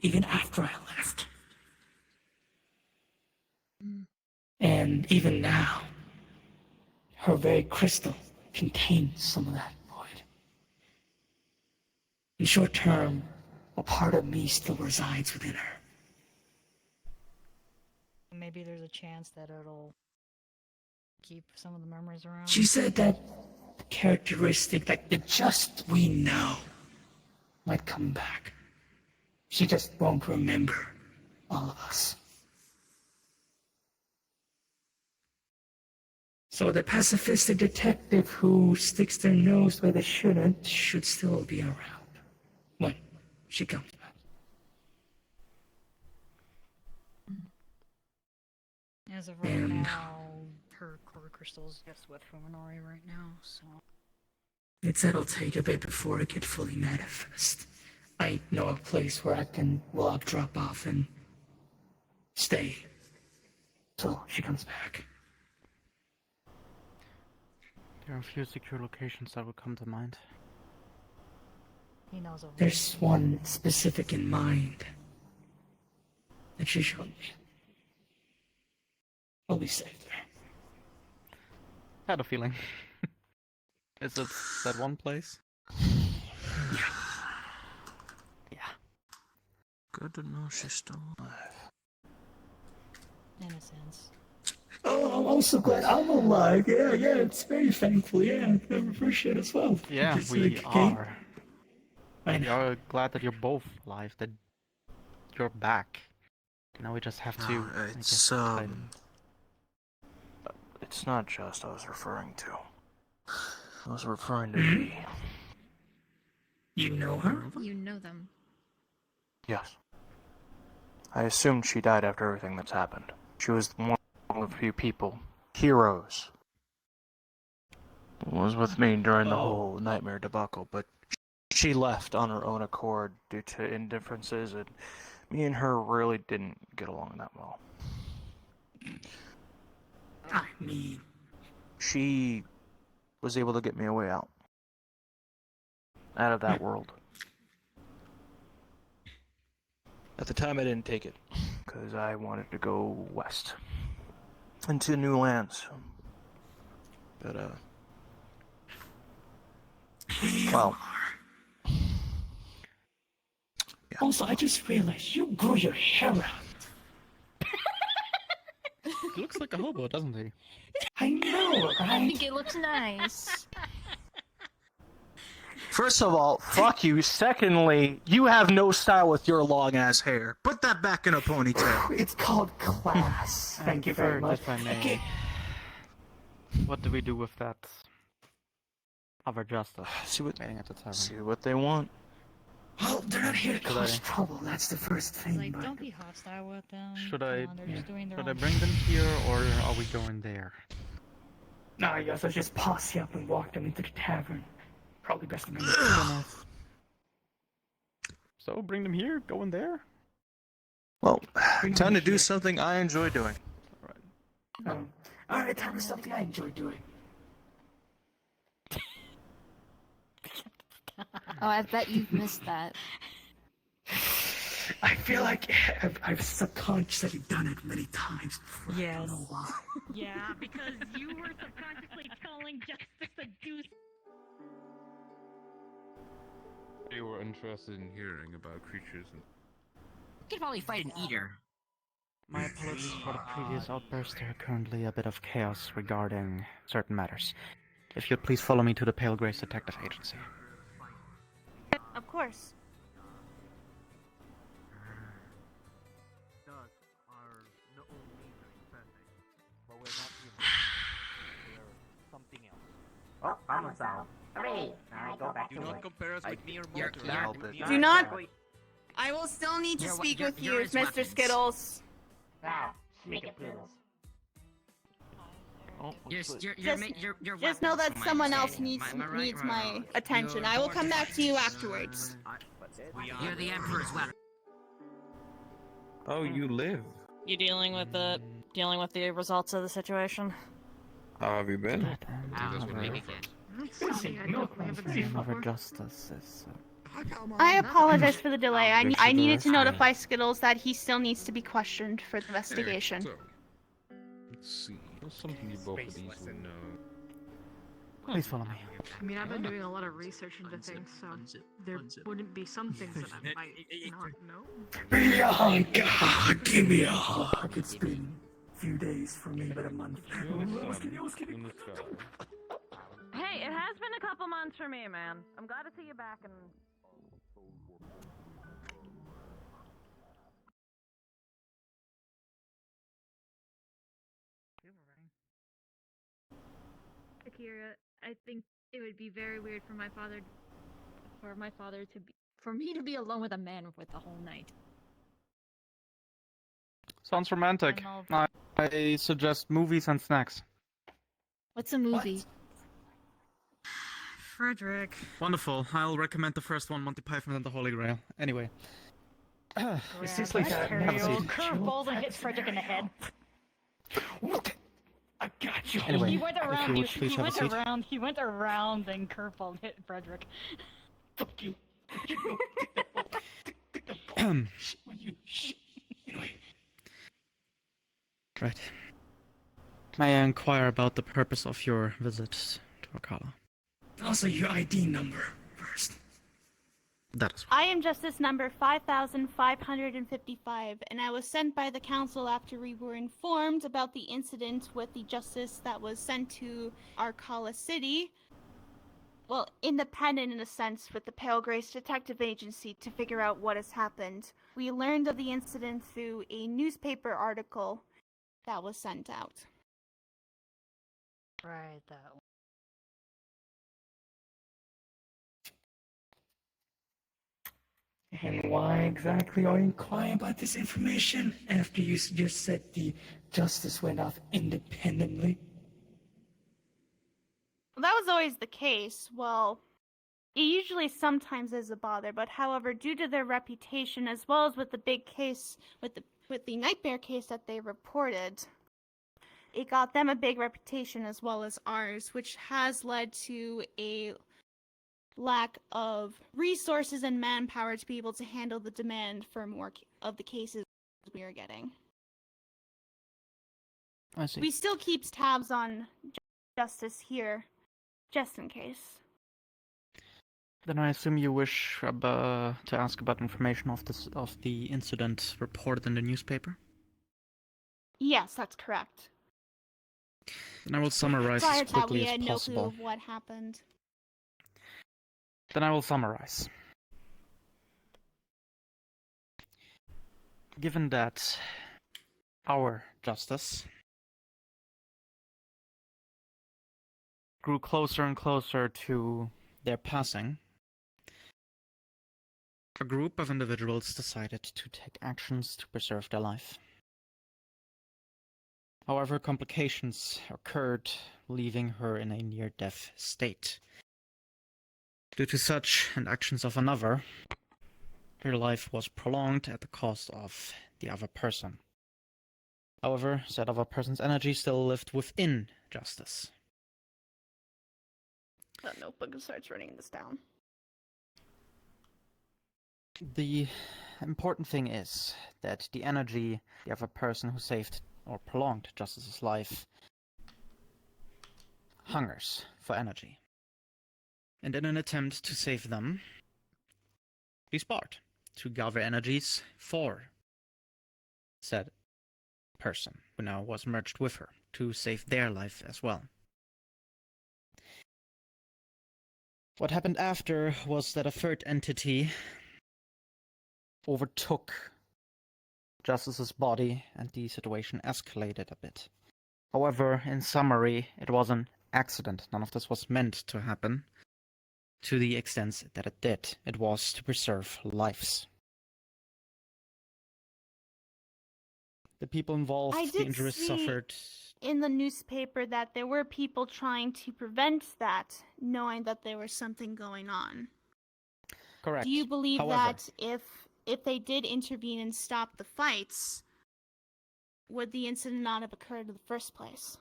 Even after I left. And even now, her very crystal contains some of that void. In short term, a part of me still resides within her. Maybe there's a chance that it'll keep some of the memories around. She said that the characteristic, like the Just we know, might come back. She just won't remember all of us. So the pacifistic detective who sticks their nose where they shouldn't should still be around when she comes back. As of right now, her core crystal's just with Fuminori right now, so... It said it'll take a bit before it can fully manifest. I know a place where I can drop off and stay till she comes back. There are a few secure locations that would come to mind. He knows of There's one specific in mind that she showed me. I'll be safe there. Had a feeling. Is it that one place? Yeah. Good to know she's still alive. in a sense. Oh, I'm also glad I'm alive. Yeah, it's very thankful. Yeah, I appreciate it as well. Yeah, Just we like, are. I We know. are glad that you're both alive, that you're back. Now we just have to... No, I guess, it's it's not just I was referring to. I was referring to V. You know her? You know them. Yes. I assumed she died after everything that's happened. She was one of the few people, heroes, who was with me during the whole nightmare debacle, but she left on her own accord due to indifferences, and me and her really didn't get along that well. I mean, she was able to get me a way out of that world. At the time, I didn't take it because I wanted to go west into new lands. But well. Yeah. Also, I just realized you grew your hair out. He looks like a hobo, doesn't he? I know, I right? think it looks nice. First of all, fuck you. Secondly, you have no style with your long ass hair. Put that back in a ponytail. It's called class. Thank you very much. If I may. Okay. What do we do with that other justice? See what they want. Well, they're not here to Should cause I- trouble. That's the first thing. Like, but don't be hostile with them. Should Come I on, they're just doing their should I own bring them here or are we going there? no, I guess I'll just posse up and walk them into the tavern. Probably best to make it. So bring them here, go in there. Well, time to do something I enjoy doing. Alright, time for something I enjoy doing. Oh, I bet you've missed that. I feel like I've subconsciously done it many times before. I don't know why. Yeah, because you were subconsciously telling Justice to do. You were interested in hearing about creatures and. You could probably fight an eater. My apologies for the previous outburst. There are currently a bit of chaos regarding certain matters. If you'd please follow me to the Pale Grace Detective Agency. Of course. Oh, problem solved. Hooray! Now I go back to work. compare us with me or Do not. I will still need to speak with you, Mr. Skittles. Wow, sneaky poodles. Just know that someone else needs my attention. I will come back to you afterwards. You're the Emperor's weapon. Oh, you live. You dealing with the results of the situation? How have you been? Another justice is. I apologize for the delay. I needed to notify Skittles that he still needs to be questioned for the investigation. So, let's see. What's something you both would easily know? Please follow me. I mean, I've been doing a lot of research into things, so there wouldn't be some things that I might not know. Bianca, give me a hug. It's been a few days for me, but a month. Hey, it has been a couple months for me, man. I'm glad to see you back and. Akira, I think it would be very weird for my father for me to be alone with a man with the whole night. Sounds romantic. I suggest movies and snacks. What's a movie? Frederick. Wonderful. I'll recommend the first one, Monty Python and the Holy Grail. Anyway. Is this like that? Have a seat. Curveball that hits Frederick in the head. I got you. Anyway, He went around. if you would please have a seat. He went around, and curveball hit Frederick. Fuck you. Right. May I inquire about the purpose of your visit to Akala? Also, your ID number first. That is. I am Justice number 5555, and I was sent by the council after we were informed about the incident with the justice that was sent to Arcala City. Well, independent in a sense, with the Pale Grace Detective Agency to figure out what has happened. We learned of the incident through a newspaper article that was sent out. Right, that one. And why exactly are you inquiring about this information after you just said the justice went off independently? Well, that was always the case. Well, it usually sometimes is a bother, but however, due to their reputation, as well as with the big case, with the Nightmare case that they reported, it got them a big reputation as well as ours, which has led to a lack of resources and manpower to be able to handle the demand for more of the cases we are getting. I see. We still keep tabs on justice here, just in case. Then I assume you wish to ask about information of the incident reported in the newspaper? Yes, that's correct. Then I will summarize Prior as to that, we quickly as had no clue possible. of what happened. Then I will summarize. Given that our justice grew closer and closer to their passing, a group of individuals decided to take actions to preserve their life. However, complications occurred, leaving her in a near-death state. Due to such and actions of another, her life was prolonged at the cost of the other person. However, said other person's energy still lived within justice. That notebook starts writing this down. The important thing is that the energy of a person who saved or prolonged Justice's life hungers for energy. And in an attempt to save them, we sparred to gather energies for said person, who now was merged with her, to save their life as well. What happened after was that a third entity overtook Justice's body, and the situation escalated a bit. However, in summary, it was an accident. None of this was meant to happen. To the extent that it did, it was to preserve lives. The people involved, I the did injuries see suffered. in the newspaper that there were people trying to prevent that, knowing that there was something going on. Correct. Do you believe However, that if they did intervene and stop the fights, would the incident not have occurred in the first place?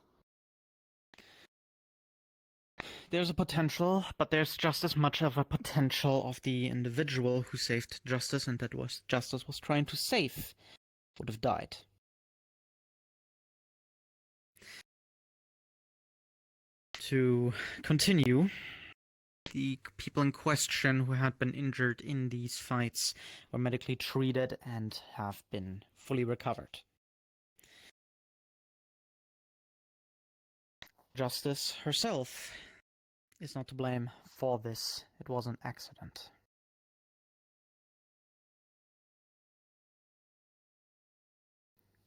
there's a potential, but there's just as much of a potential of the individual who saved Justice and that was Justice was trying to save would have died. To continue, the people in question who had been injured in these fights were medically treated and have been fully recovered. Justice herself is not to blame for this. It was an accident.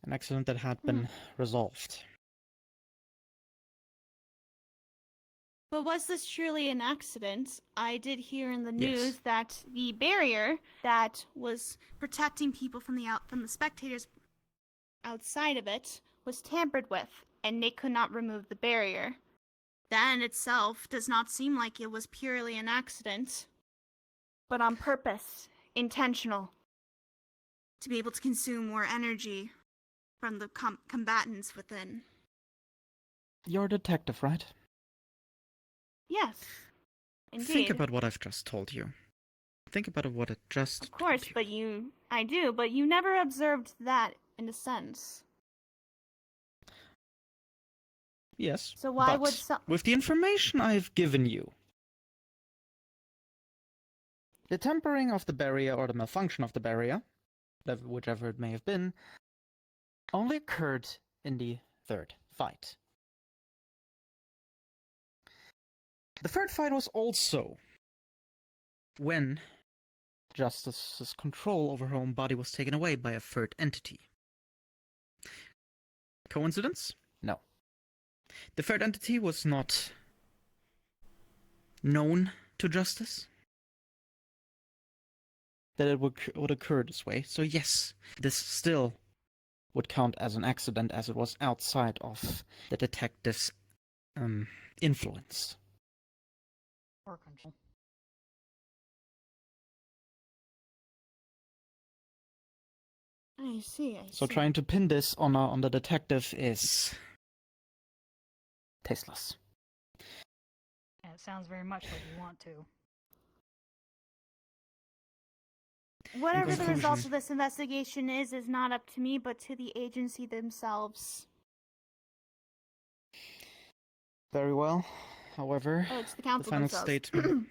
An accident that had been resolved. But was this truly an accident? I did hear in the news Yes. that the barrier that was protecting people from the spectators outside of it was tampered with, and they could not remove the barrier. That in itself does not seem like it was purely an accident, but on purpose, intentional, to be able to consume more energy from the combatants within. You're a detective, right? Yes, indeed. Think about what I've just told you. Think about what it just Of course, told you. I do, but you never observed that in a sense. Yes. So why but would some... with the information I've given you, the tempering of the barrier or the malfunction of the barrier, whichever it may have been, only occurred in the third fight. The third fight was also when Justice's control over her own body was taken away by a third entity. Coincidence? No. The third entity was not known to Justice that it would occur this way. So yes, this still would count as an accident as it was outside of the detective's influence. Or control. I see. So trying to pin this on the detective is tasteless. And it sounds very much like you want to. Whatever the conclusion- results of this investigation is not up to me, but to the agency themselves. Very well. However, Oh, it's the council final themselves. statement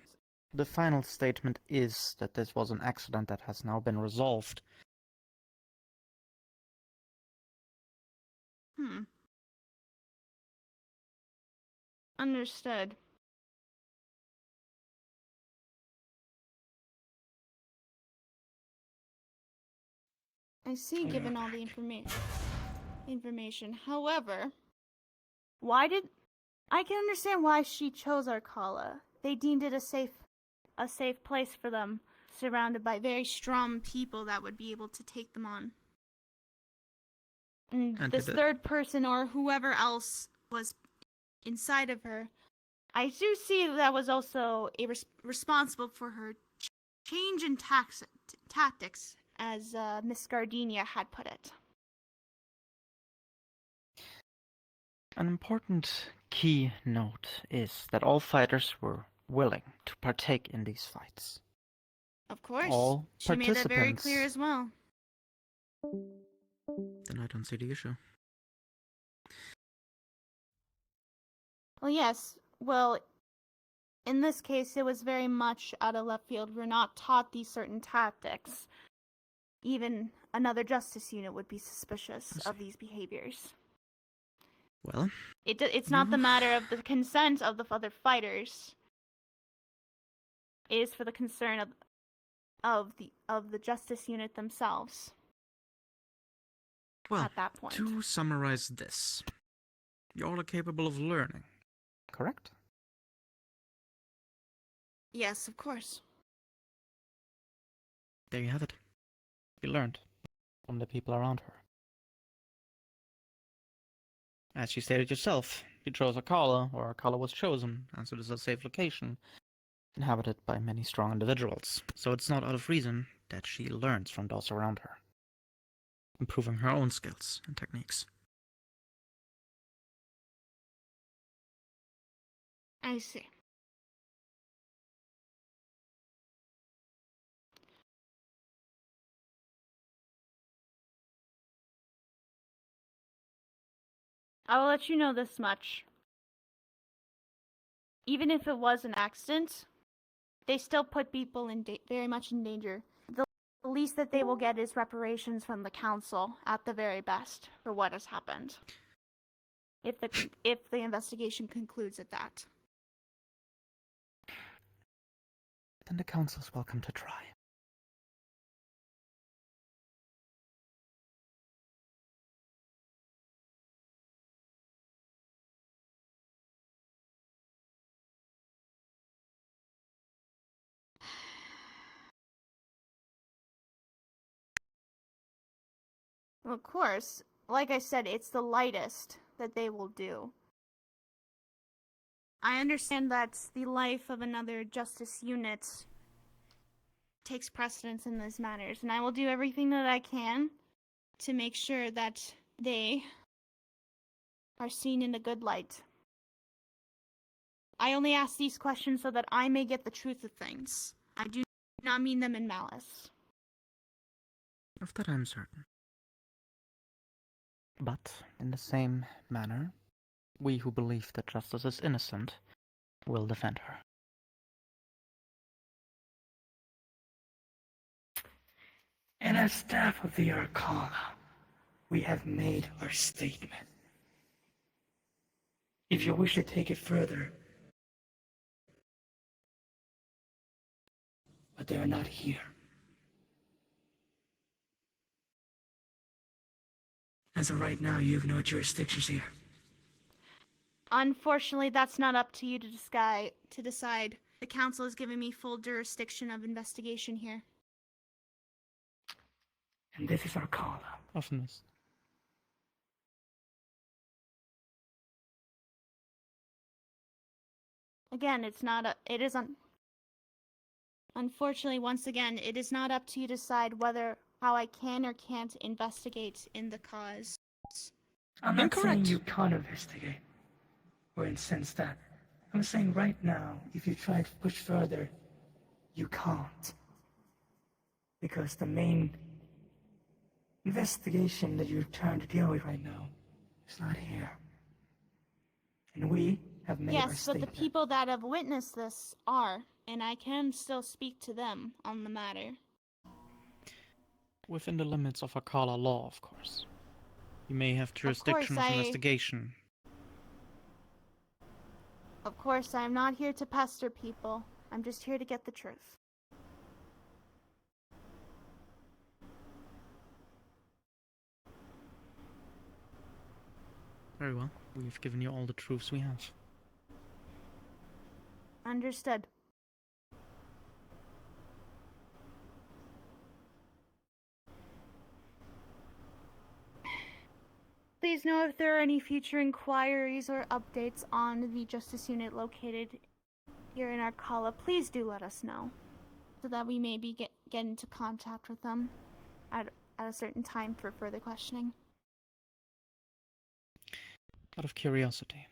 the final statement is that this was an accident that has now been resolved. Understood. I see, given all the information. However, why did... I can understand why she chose Arcala. They deemed it a safe place for them, surrounded by very strong people that would be able to take them on. And this third person, or whoever else was inside of her, I do see that was also responsible for her change in tactics, as Miss Gardenia had put it. An important key note is that all fighters were willing to partake in these fights. Of course. all She made that very participants. clear as well. Then I don't see the issue. Well, yes. Well, in this case, it was very much out of left field. We're not taught these certain tactics. Even another justice unit would be suspicious of these behaviors. Well, It's not the matter of the consent of the other fighters. It is for the concern of the justice unit themselves. well, at that point. to summarize this, you all are capable of learning, correct? Yes, of course. There you have it. You learned from the people around her. As you stated yourself, you chose Akala, or Akala was chosen, as it is a safe location, inhabited by many strong individuals. So it's not out of reason that she learns from those around her, improving her own skills and techniques. I see. I will let you know this much. Even if it was an accident, they still put people in very much in danger. The least that they will get is reparations from the council, at the very best, for what has happened. If the investigation concludes at that. Then the council's welcome to try. Of course, like I said, it's the lightest that they will do. I understand that the life of another justice unit takes precedence in these matters, and I will do everything that I can to make sure that they are seen in a good light. I only ask these questions so that I may get the truth of things. I do not mean them in malice. Of that I'm certain. But, in the same manner, we who believe that justice is innocent will defend her. And as staff of the Arcana, we have made our statement. If you wish to take it further, but they are not here. As of right now, you have no jurisdictions here. Unfortunately, that's not up to you to decide. The council has given me full jurisdiction of investigation here. And this is Arcana. Often missed. Again, unfortunately, once again, it is not up to you to decide how I can or can't investigate in the cause. I'm not saying you can't investigate, or in the sense that. I'm saying right now, if you try to push further, you can't. Because the main investigation that you're trying to deal with right now is not here. And we have made our Yes, but statement. the people that have witnessed this are, and I can still speak to them on the matter. Within the limits of Akala law, of course. You may have jurisdiction of investigation. Of course, I'm not here to pester people. I'm just here to get the truth. Very well. We've given you all the truths we have. Understood. Please know if there are any future inquiries or updates on the Justice Unit located here in Arcala. Please do let us know, so that we may get into contact with them at a certain time for further questioning. Out of curiosity,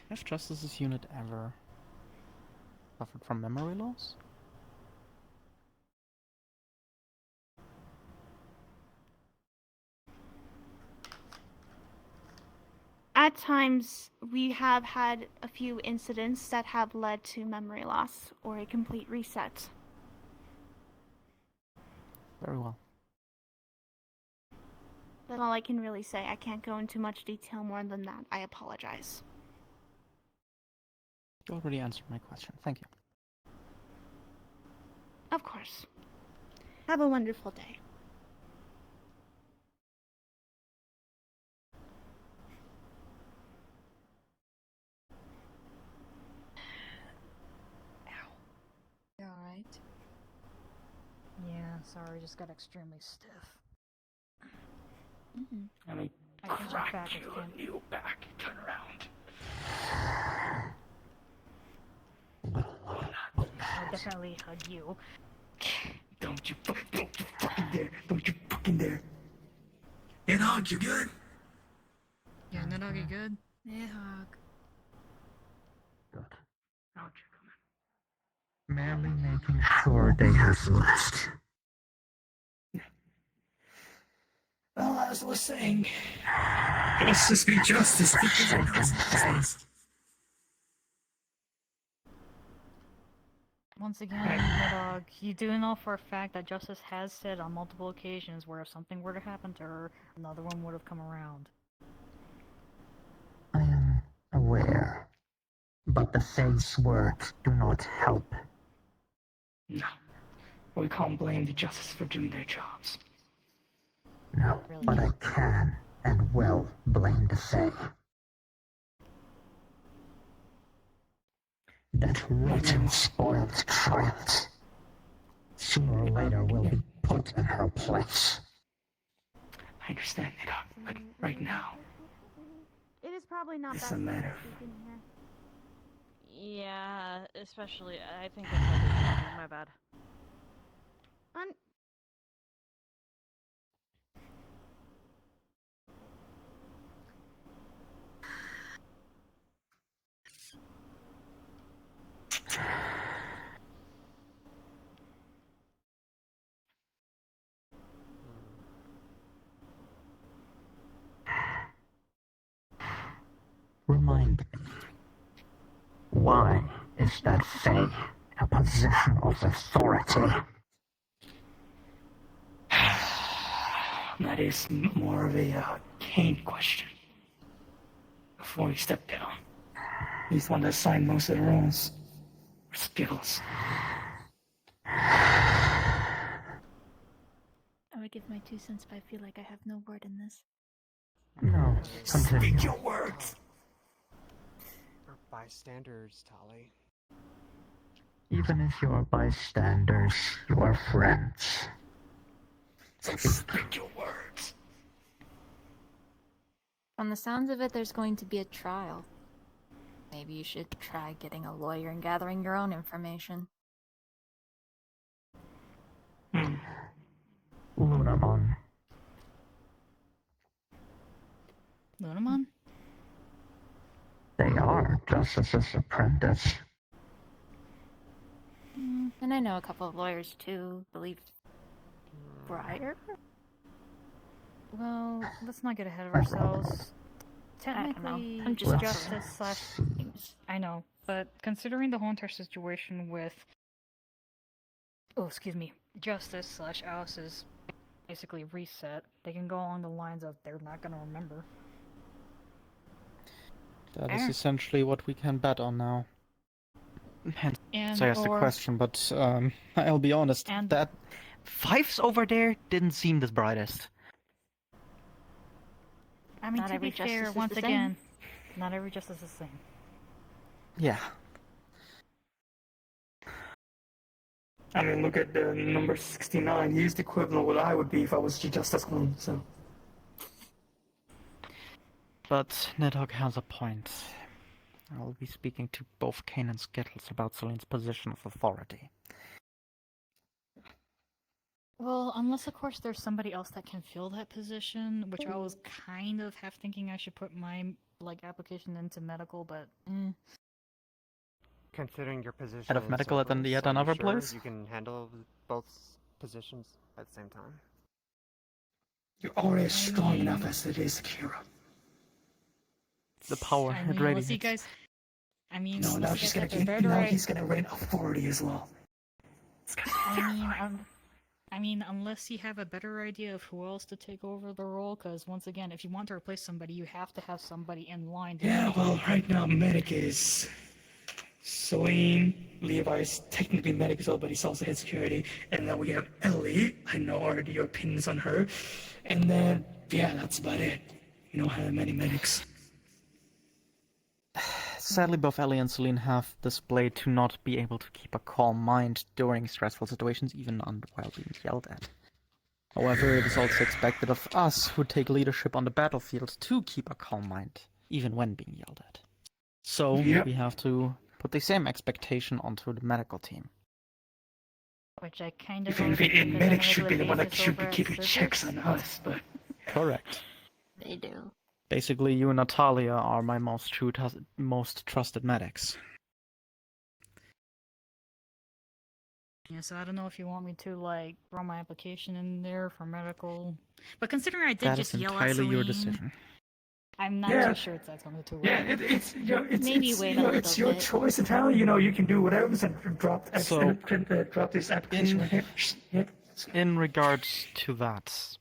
have Justice's unit ever Suffered from memory loss? At times, we have had a few incidents that have led to memory loss or a complete reset. Very well. That's all I can really say. I can't go into much detail more than that. I apologize. You already answered my question. Thank you. Of course. Have a wonderful day. You alright? Yeah, sorry, just got extremely stiff. I mean, I can check crack back you if a can't. new back. Turn around. I'll definitely hug you. Don't you fucking dare. Don't you fucking dare. Epilogue, you good? Yeah, Nedog, you good? Yeah, hug. Don't you Merely making sure they have left. Well, as I was saying, justice be justice. Once again, Nedog, you do know for a fact that Justice has said on multiple occasions where if something were to happen to her, another one would have come around. I am aware, but the Fae's words do not help. No. We can't blame the justice for doing their jobs. No, but I can and will blame the Fae. That rotten, spoiled child, sooner or later will be put in her place. I understand, Nidok, but right now, It is probably not it's best a matter to of speak in here. Yeah, especially, I think that's my bad. Remind me, why is that Fae a position of authority? that is more of a Kane question. Before he stepped down, he's the one that signed most of the rules. Skittles. I would give my 2 cents, but I feel like I have no word in this. No, continue. Speak your words. We're bystanders, Tali. Even if you are bystanders, you are friends. So speak your words. From the sounds of it, there's going to be a trial. Maybe you should try getting a lawyer and gathering your own information. Lunamon. Lunamon? They are Justice's apprentice. And I know a couple of lawyers too, believe Briar? Well, let's not get ahead of ourselves. Technically, I'm just Justice slash... I know, but considering the whole entire situation with... Oh, excuse me. Justice slash Alice's basically reset, they can go along the lines of they're not gonna remember. That is essentially what we can bet on now. Hence, And I asked the or- question, but I'll be honest, that Fives over there didn't seem the brightest. I mean, Not to every be fair, justice is once the again, not every justice is the same. Yeah. I mean, look at the number 69. He's the equivalent of what I would be if I was Justice Clone, so... But Nidhogg has a point. I'll be speaking to both Kane and Skittles about Celine's position of authority. Well, unless of course there's somebody else that can fill that position, which I was kind of half thinking I should put my application into medical, but Considering your position Head of in medical at circles, yet are you another sure place? you can handle both positions at the same time? You're already strong enough as it is, Kira. The power I it mean, unless you radiates. guys. I mean, No, now unless you she's guys gonna have a get. better Now he's gonna reign authority as well. I mean, unless you have a better idea of who else to take over the role, because once again, if you want to replace somebody, you have to have somebody in line. Yeah, well, right now medic is Celine. Levi's technically medic as well, but he's also head security. And then we have Ellie. I know already your opinions on her. And then, yeah, that's about it. You don't have many medics. Sadly, both Ellie and Celine have displayed to not be able to keep a calm mind during stressful situations, even while being yelled at. However, it is also expected of us who take leadership on the battlefield to keep a calm mind, even when being yelled at. So, we have to put the same expectation onto the medical team. Which I kind of. If anything, medics should be the one that should be keeping checks on us, but. Correct. They do. Basically, you and Natalia are my most trusted medics. Yeah, so I don't know if you want me to like throw my application in there for medical, but considering I did That just is yell at entirely Celine, your decision. I'm not Yeah. too sure that's going to work. Yeah, it's Maybe wait a little it's your bit. choice, Natalia. You know, you can do whatever and drop drop this application right here. Yeah. In regards to that,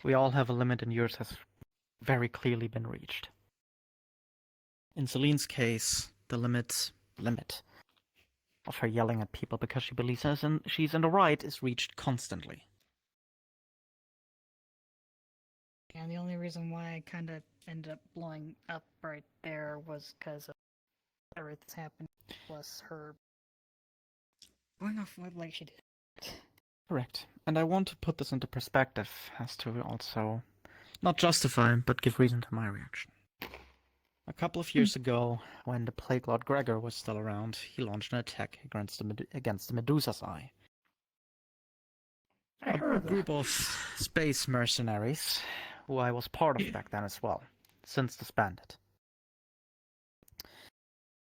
we all have a limit, and yours has very clearly been reached. In Celine's case, the limit of her yelling at people because she believes she's in the right is reached constantly. And the only reason why I kind of ended up blowing up right there was because of everything's happened, plus her going off what like she did. Correct. And I want to put this into perspective as to also not justify, but give reason to my reaction. A couple of years ago, when the Plague Lord Gregor was still around, he launched an attack against the Medusa's Eye. A group of space mercenaries, who I was part of back then as well, since disbanded.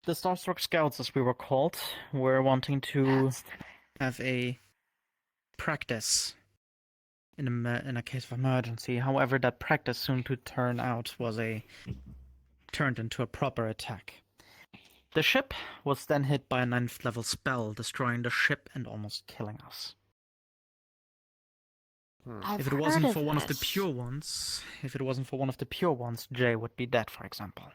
The Starstruck Scouts, as we were called, were wanting to have a practice in a case of emergency. However, that practice soon to turn out was turned into a proper attack. The ship was then hit by a 9th level spell, destroying the ship and almost killing us. If it wasn't for one of the pure ones, Jay would be dead, for example.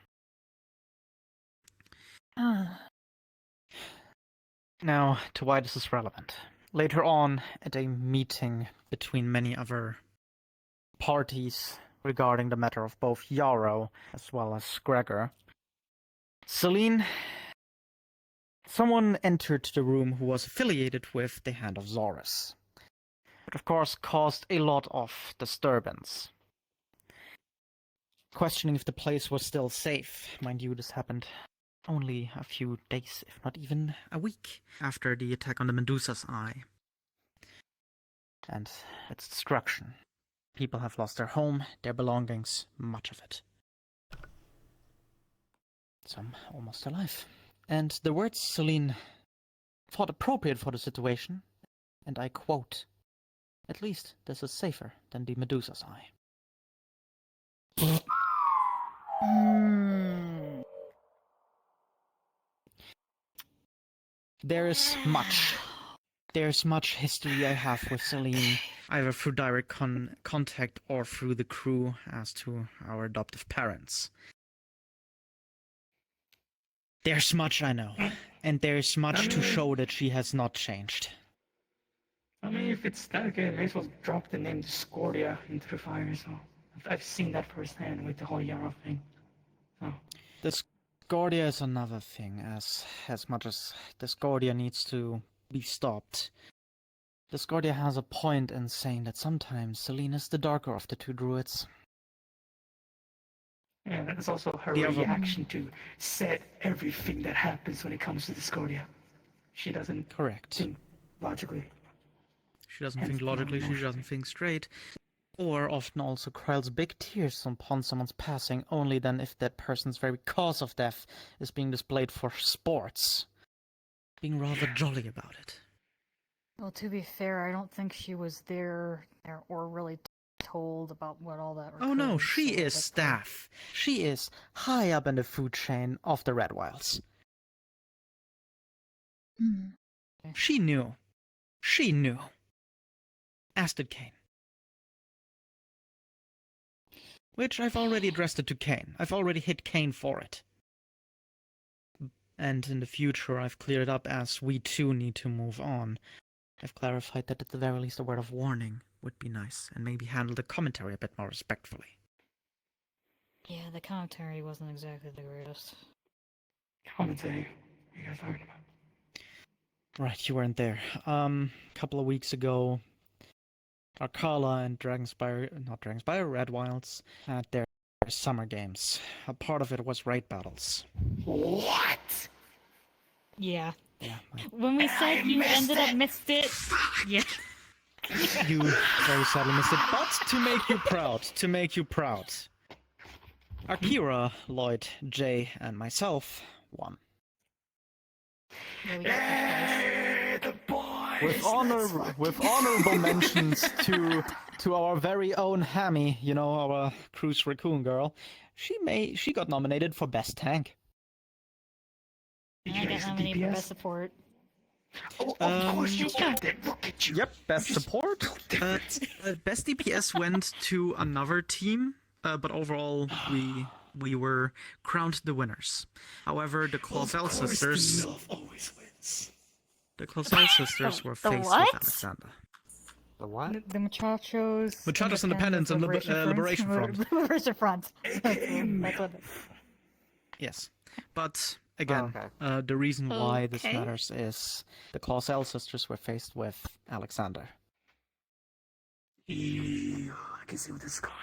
Now, to why this is relevant. Later on, at a meeting between many other parties regarding the matter of both Yarrow as well as Gregor, Celine, someone entered the room who was affiliated with the Hand of Zorus. It, of course, caused a lot of disturbance. Questioning if the place was still safe. Mind you, this happened only a few days, if not even a week, after the attack on the Medusa's Eye and its destruction. People have lost their home, their belongings, much of it. Some almost alive. And the words Celine thought appropriate for the situation, and I quote, "At least this is safer than the Medusa's Eye." There's much history I have with Celine, either through direct contact or through the crew as to our adoptive parents. There's much I know, and there's much to show that she has not changed. I mean, if it's that good, may as well drop the name Discordia into the fire, so. I've seen that firsthand with the whole Yarrow thing. So. Discordia is another thing, as much as Discordia needs to be stopped. Discordia has a point in saying that sometimes Celine is the darker of the two druids. Yeah, that's also her reaction to set everything that happens when it comes to Discordia. She doesn't think logically. She doesn't think logically, she doesn't think straight. Or often also cries big tears upon someone's passing, only then if that person's very cause of death is being displayed for sports. Being rather jolly about it. Well, to be fair, I don't think she was there or really told about what all that Oh no, occurred, she so is that's staff. She is high up in the food chain of the Red Wilds. She knew. She knew. As did Kane. Which I've already addressed it to Kane. I've already hit Kane for it. And in the future I've cleared it up as we too need to move on. I've clarified that at the very least a word of warning would be nice, and maybe handle the commentary a bit more respectfully. Yeah, the commentary wasn't exactly the greatest. Commentary? What are you guys talking about? Right, you weren't there. Couple of weeks ago, Arcala and Red Wilds had their summer games. A part of it was raid battles. What? Yeah. Yeah. When we said you ended up missed it, yeah. You very sadly missed it, but to make you proud. Akira, Lloyd, Jay, and myself won. Hey, the boys! With honorable mentions to our very own Hammy, you know, our Cruise Raccoon girl. She got nominated for Best Tank. I got nominated for best support. Oh, of course you got it. Look at you. Yep, best support. Best DPS went to another team, but overall we were crowned the winners. However, the Clausel sisters. Always wins. The Clausel sisters were faced with Alexander. The what? The Muchachos. Muchachos Independence and Liberation Front. Liberation Front. That's what it is. Yes, but again, the reason why this matters is the Clausel sisters were faced with Alexander. I can see where this is going.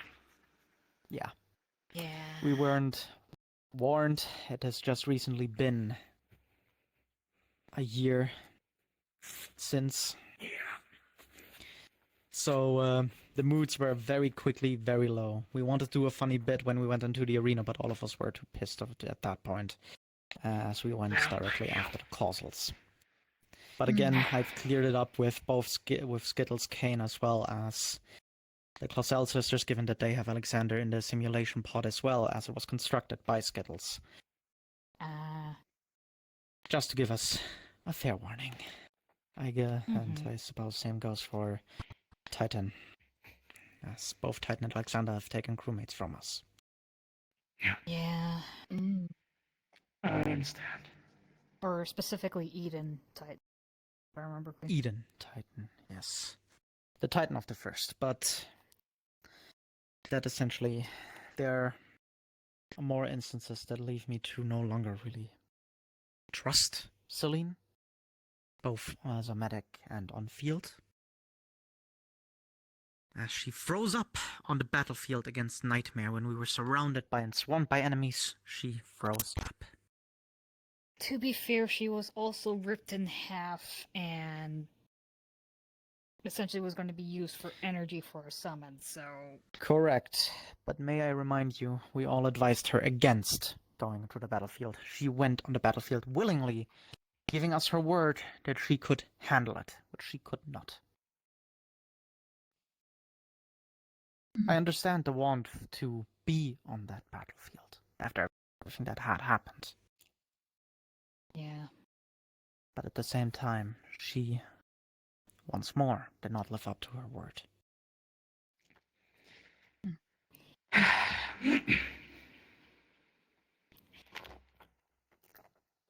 Yeah. Yeah. We weren't warned. It has just recently been a year since. Yeah. So the moods were very quickly very low. We wanted to do a funny bit when we went into the arena, but all of us were too pissed off at that point, as we went directly after the causals. But again, I've cleared it up with both with Skittles, Kane, as well as the Clausel sisters, given that they have Alexander in the simulation pod as well, as it was constructed by Skittles. Just to give us a fair warning. And I suppose same goes for Titan, as both Titan and Alexander have taken crewmates from us. Yeah. I understand. Or specifically Eden Titan, if I remember correctly. Eden Titan, yes. The Titan of the first, but that essentially, there are more instances that leave me to no longer really trust Celine, both as a medic and on field. As she froze up on the battlefield against Nightmare when we were surrounded by and swarmed by enemies, she froze up. To be fair, she was also ripped in half and essentially was going to be used for energy for a summon, so... Correct. But may I remind you, we all advised her against going to the battlefield. She went on the battlefield willingly, giving us her word that she could handle it, which she could not. I understand the want to be on that battlefield after everything that had happened. Yeah. But at the same time, she, once more, did not live up to her word.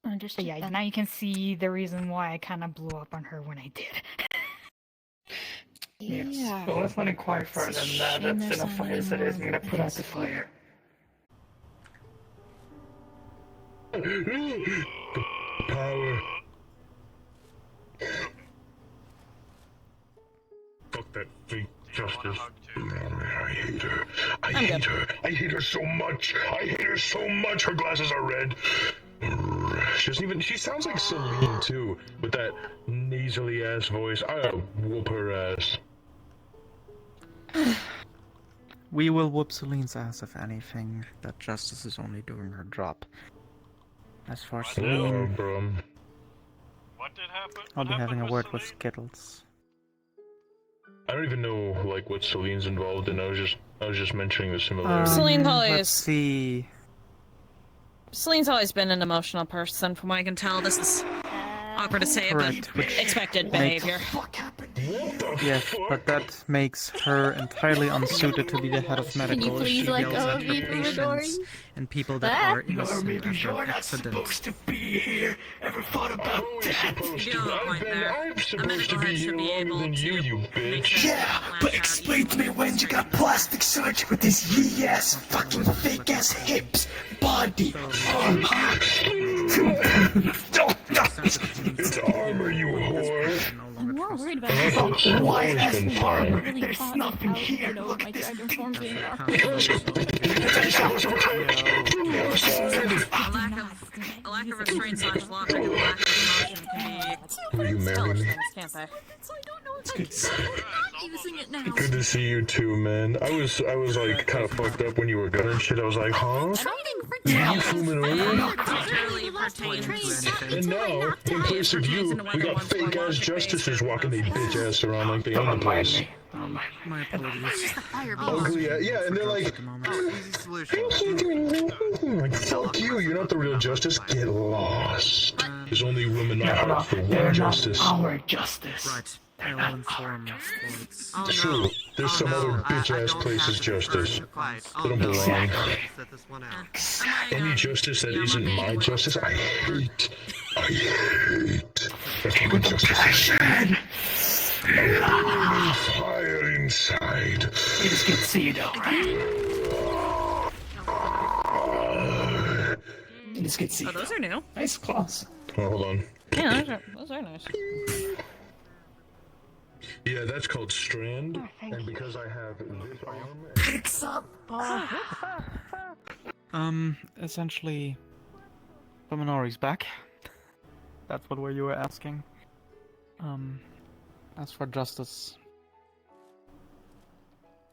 But yeah, now you can see the reason why I kind of blew up on her when I did. Yes. Well, let's not inquire further than that. That's enough fire as it is. I'm gonna put out the fire. Power. Fuck that fake justice. I hate her. I hate her. I hate her so much. I hate her so much. Her glasses are red. She doesn't even. She sounds like Celine too, with that nasally ass voice. I'll whoop her ass. We will whoop Celine's ass if anything. That Justice is only doing her job. As for Celine, bro. What did happen? I'll be having a word with Skittles. I don't even know like what Celine's involved in. I was just mentioning the similarities. Celine's Let's always see. Celine's always been an emotional person, from what I can tell. This is awkward to say, but expected behavior. Yes, but that makes her entirely unsuited to be the head of medical. please She let yells go at of her me, patients Midori? and people that are Norby, innocent after you're an not accident. supposed to be here. Ever thought about that? I'm supposed to be here longer than you bitch. Yeah, but explain to me when you got plastic surgery with this yee-ass, fucking fake-ass hips, body, armor. It's armor, you whore. I'm more worried about Why has been armor? really There's thought nothing about, here. you know, Look my at this. dragon form being A lack of restraint / logic and lack of emotion can be Will you marry me? can't they? It's good. using it now. Good to see you too, man. I was like kind of fucked up when you were gone and shit. I was like, huh? You zooming over? And now, in place of you, we got fake ass justices walking their bitch ass around like they own the place. My apologies. Ugly, yeah, and they're like, like, fuck you, you're not the real justice, get lost. There's only room in the heart for one justice. Our justice. Right. I will inform True, there's some other bitch-ass places justice. They don't belong. Any justice that isn't my justice, I hate. I hate. That's fucking justice. Fire inside. You just get to see it, though, right? You just get to see Oh, it. those are new. Nice claws. Oh, hold on. Yeah, those are nice. Yeah, that's called Strand, and because I have this arm... Picks up! Essentially, Fuminori's back. That's what you were asking. As for Justice...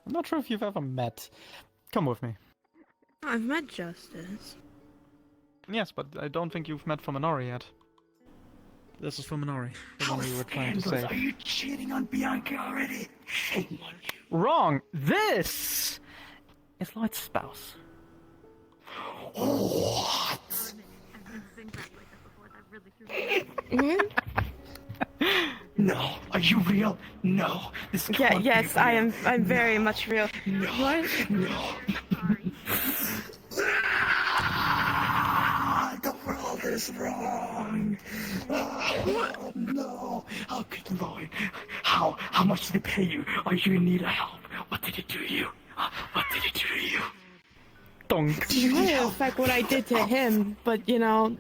I'm not sure if you've ever met. Come with me. I've met Justice. Yes, but I don't think you've met Fuminori yet. This is Fuminori, the one you were trying to say. Are you cheating on Bianca already? Shame on you. Wrong! This is Lloyd's spouse. What? No. Are you real? No. This can't Yes, I am. I'm very much real. No. What? No. The world is wrong. Oh, no. How could Lloyd? How much did they pay you? Are you in need of help? What did it do to you? What did it do to you? Donk. It might have affected what I did to him, but you know,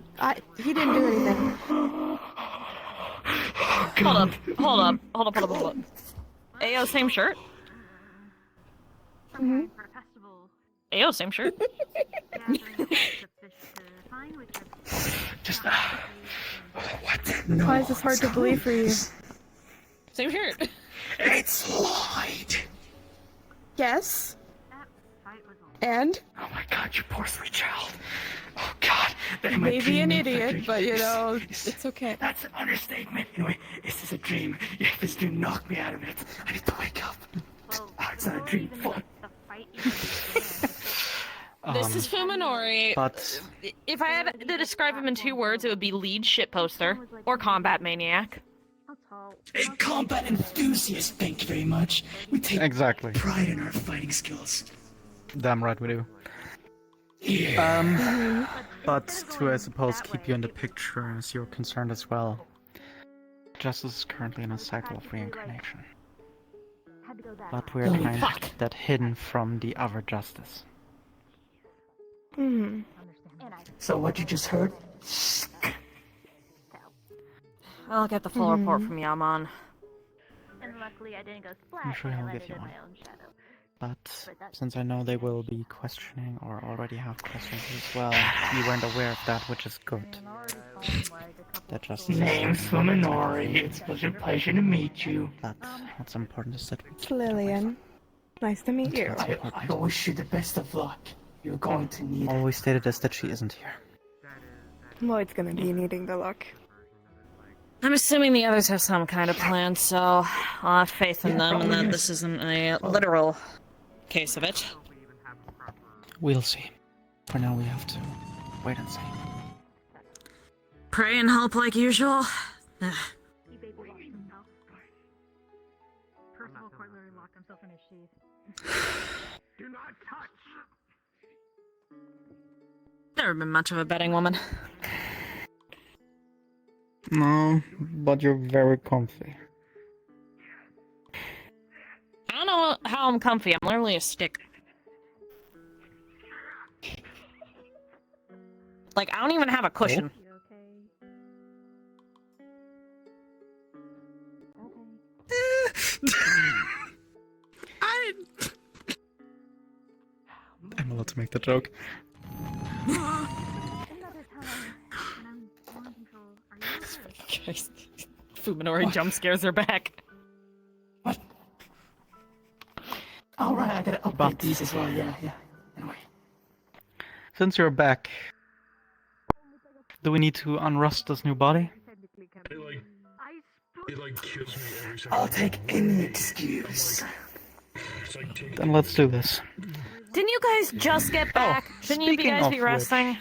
he didn't do anything. Hold up. Ayo, same shirt? Mm-hmm. Ayo, same shirt? Just what? No. Why is this hard to believe for you? Same shirt. It's Lloyd. Yes. And? Oh my God, you poor sweet child. Oh God, that Maybe an idiot, but you know, it's okay. That's an understatement. Anyway, this is a dream. If this dream knocked me out of it, I need to wake up. It's not a dream. Fuck. This is Fuminori. But If I had to describe him in 2 words, it would be lead shitposter or combat maniac. A combat enthusiast, thank you very much. We take exactly. pride in our fighting skills. Damn right we do. Yeah. But to, I suppose, keep you in the picture as you're concerned as well. Justice is currently in a cycle of reincarnation. But we're trying to keep that hidden from the other Justice. Hmm. So what you just heard? I'll get the full report from Yaman. And luckily I didn't go splat. I'm sure and I he'll landed give you in one. my own shadow. But since I know they will be questioning or already have questions as well, you weren't aware of that, which is good. That Justice Name's Fuminori. It's such a pleasure to meet you. But what's important is that we It's Lillian. Nice to meet you. I wish you the best of luck. You're going to need All we stated is that she isn't here. Lloyd's gonna be needing the luck. I'm assuming the others have some kind of plan, so I'll have faith in them and that this isn't a literal case of it. We'll see. For now, we have to wait and see. Pray and hope like usual. First of all, Cutlery locked himself in his sheath. Do not touch. Never been much of a betting woman. No, but you're very comfy. I don't know how I'm comfy. I'm literally a stick. Like, I don't even have a cushion. I'm allowed to make the joke. Guys, Fuminori jump scares her back. Alright, I gotta update these as well, yeah. Anyway. Since you're back, do we need to unrust this new body? It kills me every second. I'll take any excuse. Then let's do this. Didn't you guys just get back? Shouldn't you speaking guys of be which- resting?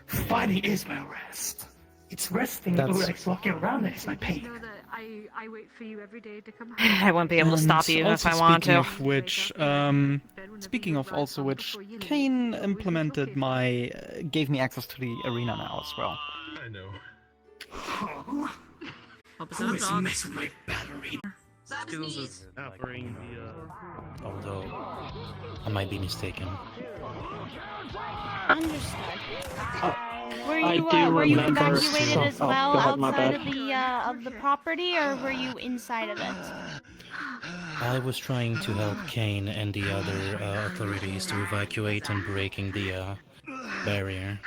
Fighting is my rest. It's resting like walking around that is my pain. Know that I wait for you every day to come I wouldn't be able to stop you if I want to. Speaking of also which, Kane implemented gave me access to the arena now as well. I know. Who is messing with my battery? Skills is offering the, although I might be mistaken. Understood. Were I you do were you remember evacuated some- as oh, well go ahead, my outside of the property, or were you inside of it? I was trying to help Kane and the other authorities to evacuate and breaking the barrier.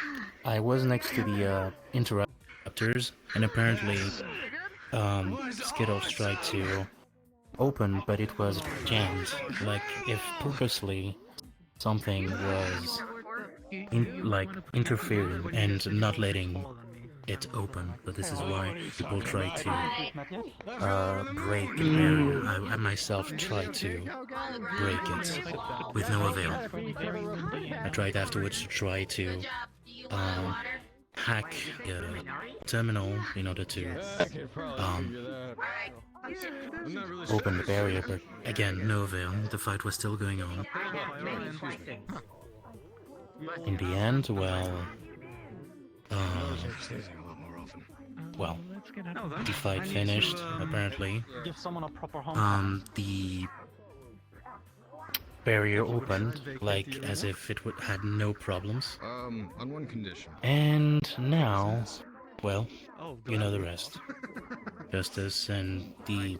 I was next to the interrupters, and apparently Skittles tried to open, but it was jammed. Like if purposely something was interfering and not letting it open. But this is why people try to break the barrier. I myself tried to break it with no avail. I tried afterwards to try to hack the terminal in order to open the barrier, but again, no avail. The fight was still going on. In the end, the fight finished, apparently. The barrier opened, like, as if it had no problems. On one condition. And now, well, you know the rest. Justice and the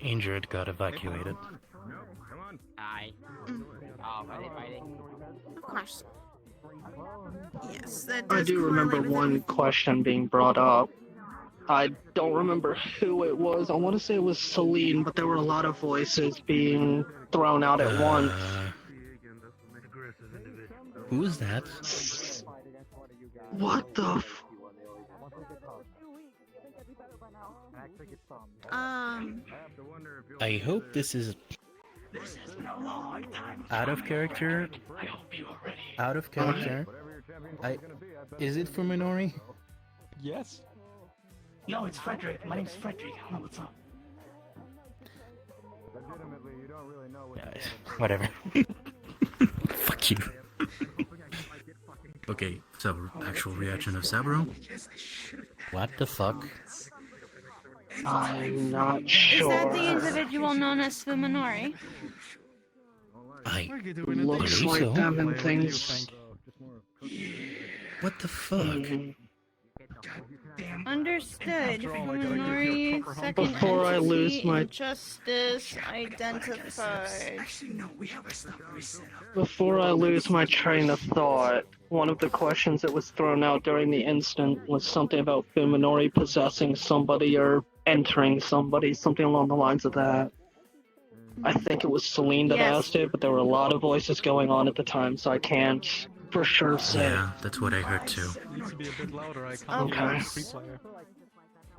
injured got evacuated. Of course. Yes, that I does do remember correlate with one question being brought up. I don't remember who it was. I want to say it was Celine, but there were a lot of voices being thrown out at once. Who is that? What the f- I hope this is out of character. Out of character. Is it for Minori? Yes. No, it's Frederick. My name's Frederick. I don't know what's up. Whatever. Fuck you. Okay, so actual reaction of Saburo. What the fuck? I'm not Is sure. that the individual known as Fuminori? Looks like so. them and things. What the fuck? Understood. Fuminori, second Before I lose entity, my- Justice identified. Before I lose my train of thought, one of the questions that was thrown out during the incident was something about Fuminori possessing somebody or entering somebody, something along the lines of that. I think it was Celine that Yes. asked it, but there were a lot of voices going on at the time, so I can't for sure say. Yeah, that's what I heard too. Needs to be a bit louder. I can't Okay. hear the free player.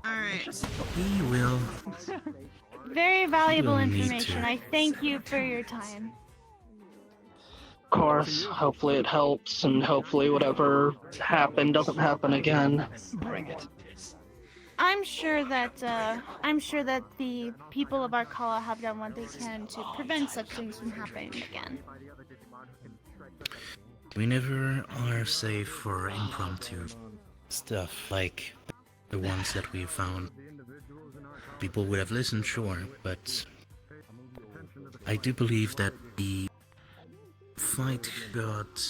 Alright. He will. Very valuable You'll need information. to. I thank you for your time. Of course, hopefully it helps, and hopefully whatever happened doesn't happen again. Bring it. I'm sure that the people of Arcala have done what they can to prevent such things from happening again. We never are safe for impromptu stuff like the ones that we found. People would have listened, sure, but I do believe that the fight got...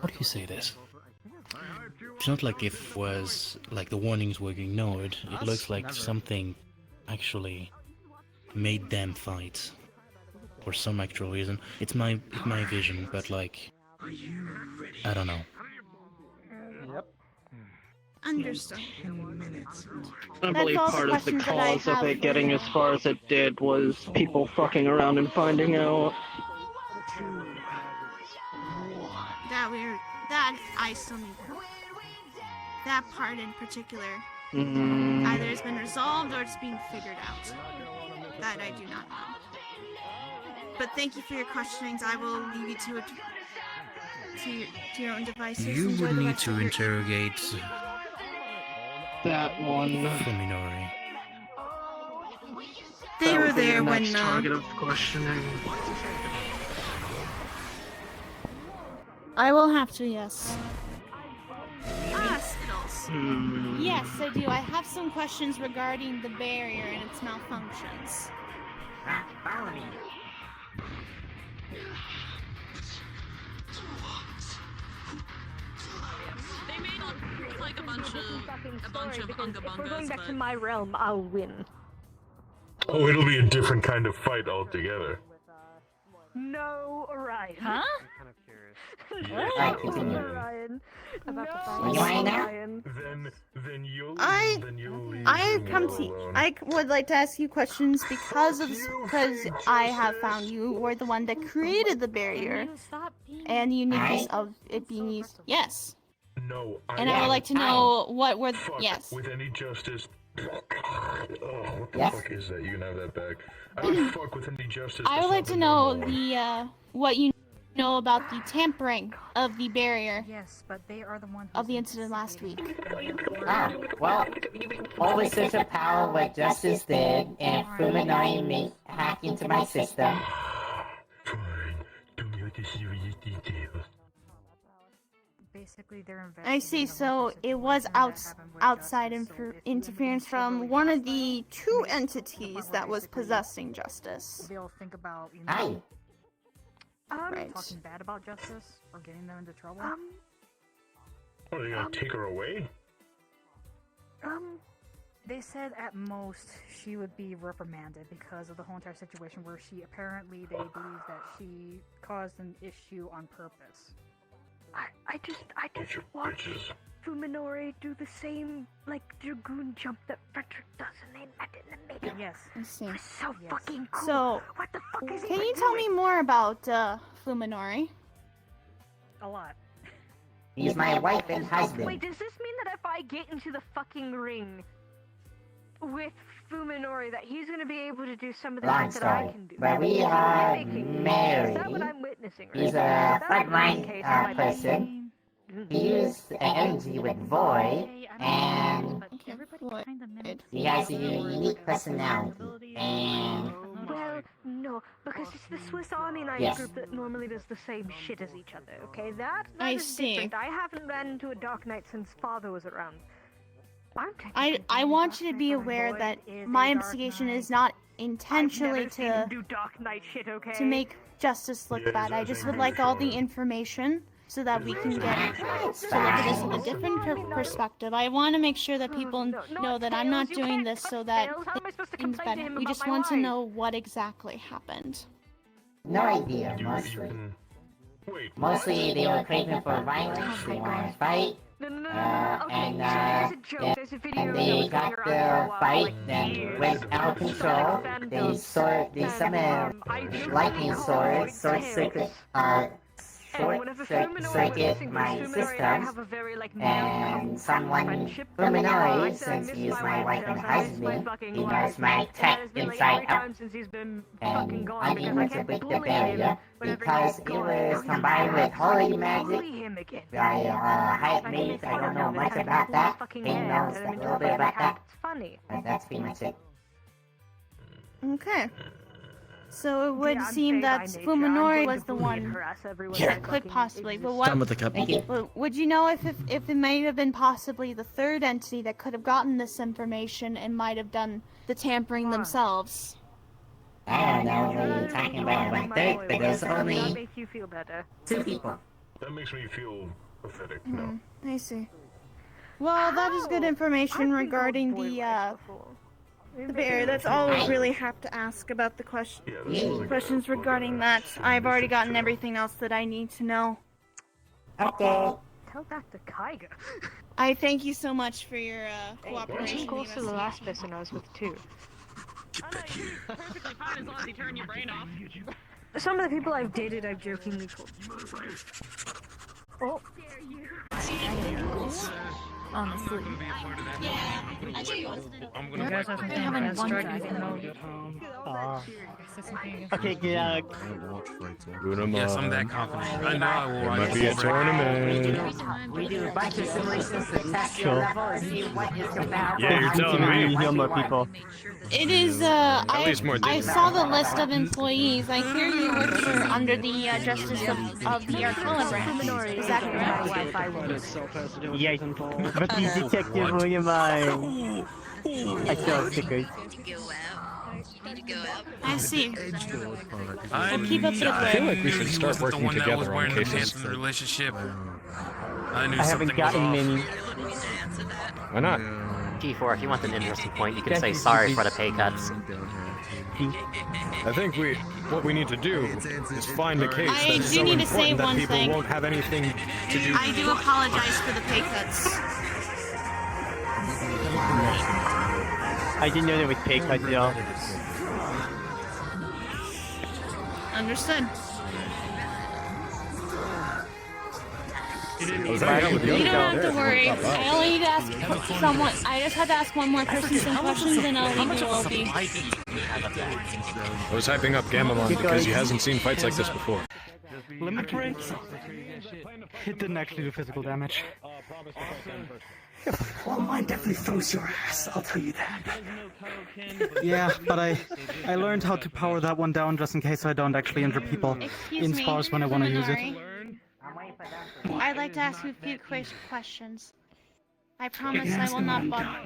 How do you say this? It's not like if was like the warnings were ignored. It looks like something actually made them fight for some actual reason. It's my vision, but like I don't know. Yep. Understood. I believe part of the cause of it getting as far as it did was people fucking around and finding out. That I still need that part in particular. Mm. Either has been resolved or it's being figured out. That I do not know. But thank you for your questionings. I will leave you to your own devices. You Enjoy would the need rest to of your- interrogate that one. Fuminori. They That were would be there the when next target of questioning. I will have to, yes. Skittles. Yes, I do. I have some questions regarding the barrier and its malfunctions. They may look like a bunch of unga If we're going bungas, back but to my realm, I'll win. Oh, it'll be a different kind of fight altogether. No, Orion. Huh? Yeah. Orion. No, Then you'll I would like to ask you questions because I have found you were the one that created the barrier and the uniqueness of it being used. Yes. No, And I would like to know what were yes. With any justice. Oh, what the fuck is that? You can have that back. I would fuck with any justice. I would like to know the what you know about the tampering of the barrier. Yes, but they are the ones of the incident last week. Well, all the social power what Justice did, and Fuminori made hack into my system. Basically, they're I see. So it was outside interference from one of the two entities that was possessing Justice. They'll think about, you know, right. talking bad about Justice or getting them into trouble. Are they gonna take her away? They said at most she would be reprimanded because of the whole entire situation where they believe that she caused an issue on purpose. I just watched Fuminori do the same, like, Dragoon jump that Frederick does, and they met in the middle. Yes. I see. It's so fucking cool. So, what the fuck is he can you tell me more about Fuminori? A lot. He's my wife and husband. Wait, does this mean that if I get into the fucking ring with Fuminori, that he's gonna be able to do some of the Long things that I story, can do? but we are married. Is that what I'm witnessing right He's now? a frontline person. He used energy with Void, and he has a unique personality. And well, no, because it's the Swiss Army knife Yes. group that normally does the same shit as each other. Okay, that I is see. different. I haven't ran into a Dark Knight since Father was around. I want you to be aware that my investigation is not intentionally to do Dark Knight shit, okay? to make Justice look bad. I just would like all the information so that we can get to look at this in a different perspective. I want to make sure that people know that I'm not doing this so that things better. We just want to know what exactly happened. no idea, mostly. Mostly they were craving for violence, they want to fight, And they got the fight, then went out of control. They summoned lightning swords, circuit my systems, and someone humanoid, since he is my wife and husband, he knows my tech inside out. And I'm able to break the barrier because it was combined with holy magic. Hired mage, I don't know much about that. He knows a little bit about that. But that's pretty much it. Okay. So it would seem that Fuminori was the one that could possibly, but what? Done with the cup. But would you know if it might have been possibly the third entity that could have gotten this information and might have done the tampering themselves? I don't know what you're talking about, but there's only 2 people. That makes me feel pathetic. No. I see. Well, that is good information regarding the bear. That's all we really have to ask about the questions regarding that. I've already gotten everything else that I need to know. Okay. Tell that to Kaiga. I thank you so much for your cooperation. I'm close to the last person I was with too. Perfectly fine as long as you turn your brain off. Some of the people I've dated, I've jokingly told. Oh. Honestly. You guys have something having to one strike drive you know. Okay, yeah. Yes, I'm that confident. I know I will It ride might be a tournament. We do a bunch of simulations to test your level and see what is comparable. Yeah, you're telling me. Heal more people. It is, least more I saw the list of employees. I hear you work for under the Justice of the Arcana branch. Is that correct? Yeah, but the detective, will you mind? I saw stickers. I see. I'm keep up the good I work. like we should start was the working one that was together on wearing the pants cases. in the relationship. I knew I something haven't gotten was off. many. Why not? G4, if you want an interesting point, you can say sorry for the pay cuts. I think what we need to do is find a case I that's do so need to say important that one people thing. won't have anything to do. I do apologize for the pay cuts. I didn't know there was pay cuts, y'all. Understood. I was hanging out with the You other don't guy have to there. worry. Pop out. I only need to ask someone. I just had to ask one more person some questions, and I'll leave you all be. I was hyping up Gamamon because he hasn't seen fights like this before. Limit breaks. It didn't actually do physical damage. Well, mine definitely throws your ass, I'll tell you that. Yeah, but I learned how to power that one down just in case I don't actually injure people in me, spars when I want to use it. I'd like to ask you a few questions. I promise I will not bother.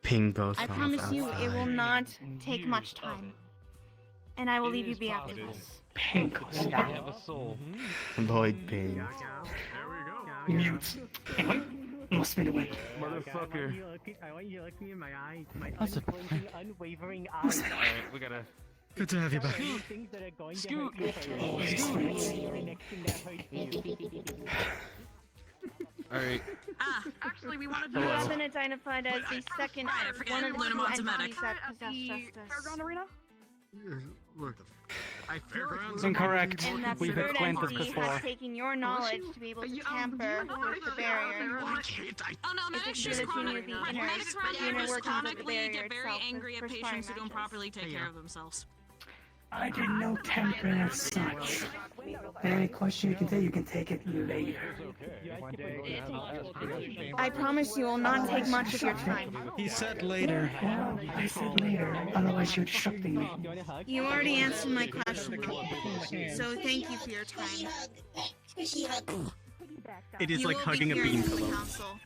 Ping both. I promise you it will not take much time. And I will leave you be after this. Pink. Avoid ping. Mute. Must be the win. Motherfucker. What's the Alright, we gotta. Good to have you back. Scoot. Alright. Actually, we wanted You to have been identified as the second one of the two entities that possess justice. Arena? Look. Incorrect. And that We've third explained this entity before. has taken your knowledge to be able to tamper with the barrier. Oh no, medics just chronically. medics workings of the barrier get very itself angry at for patients sparring who don't matches. properly take care of themselves. I didn't know tampering as such. Any question you can take it later. I promise you will not take much of your time. He said later. Well, I said later, otherwise you're obstructing me. You already answered my question, so thank you for your time. It is You like will be hugging a hearing bean from the pillow. council.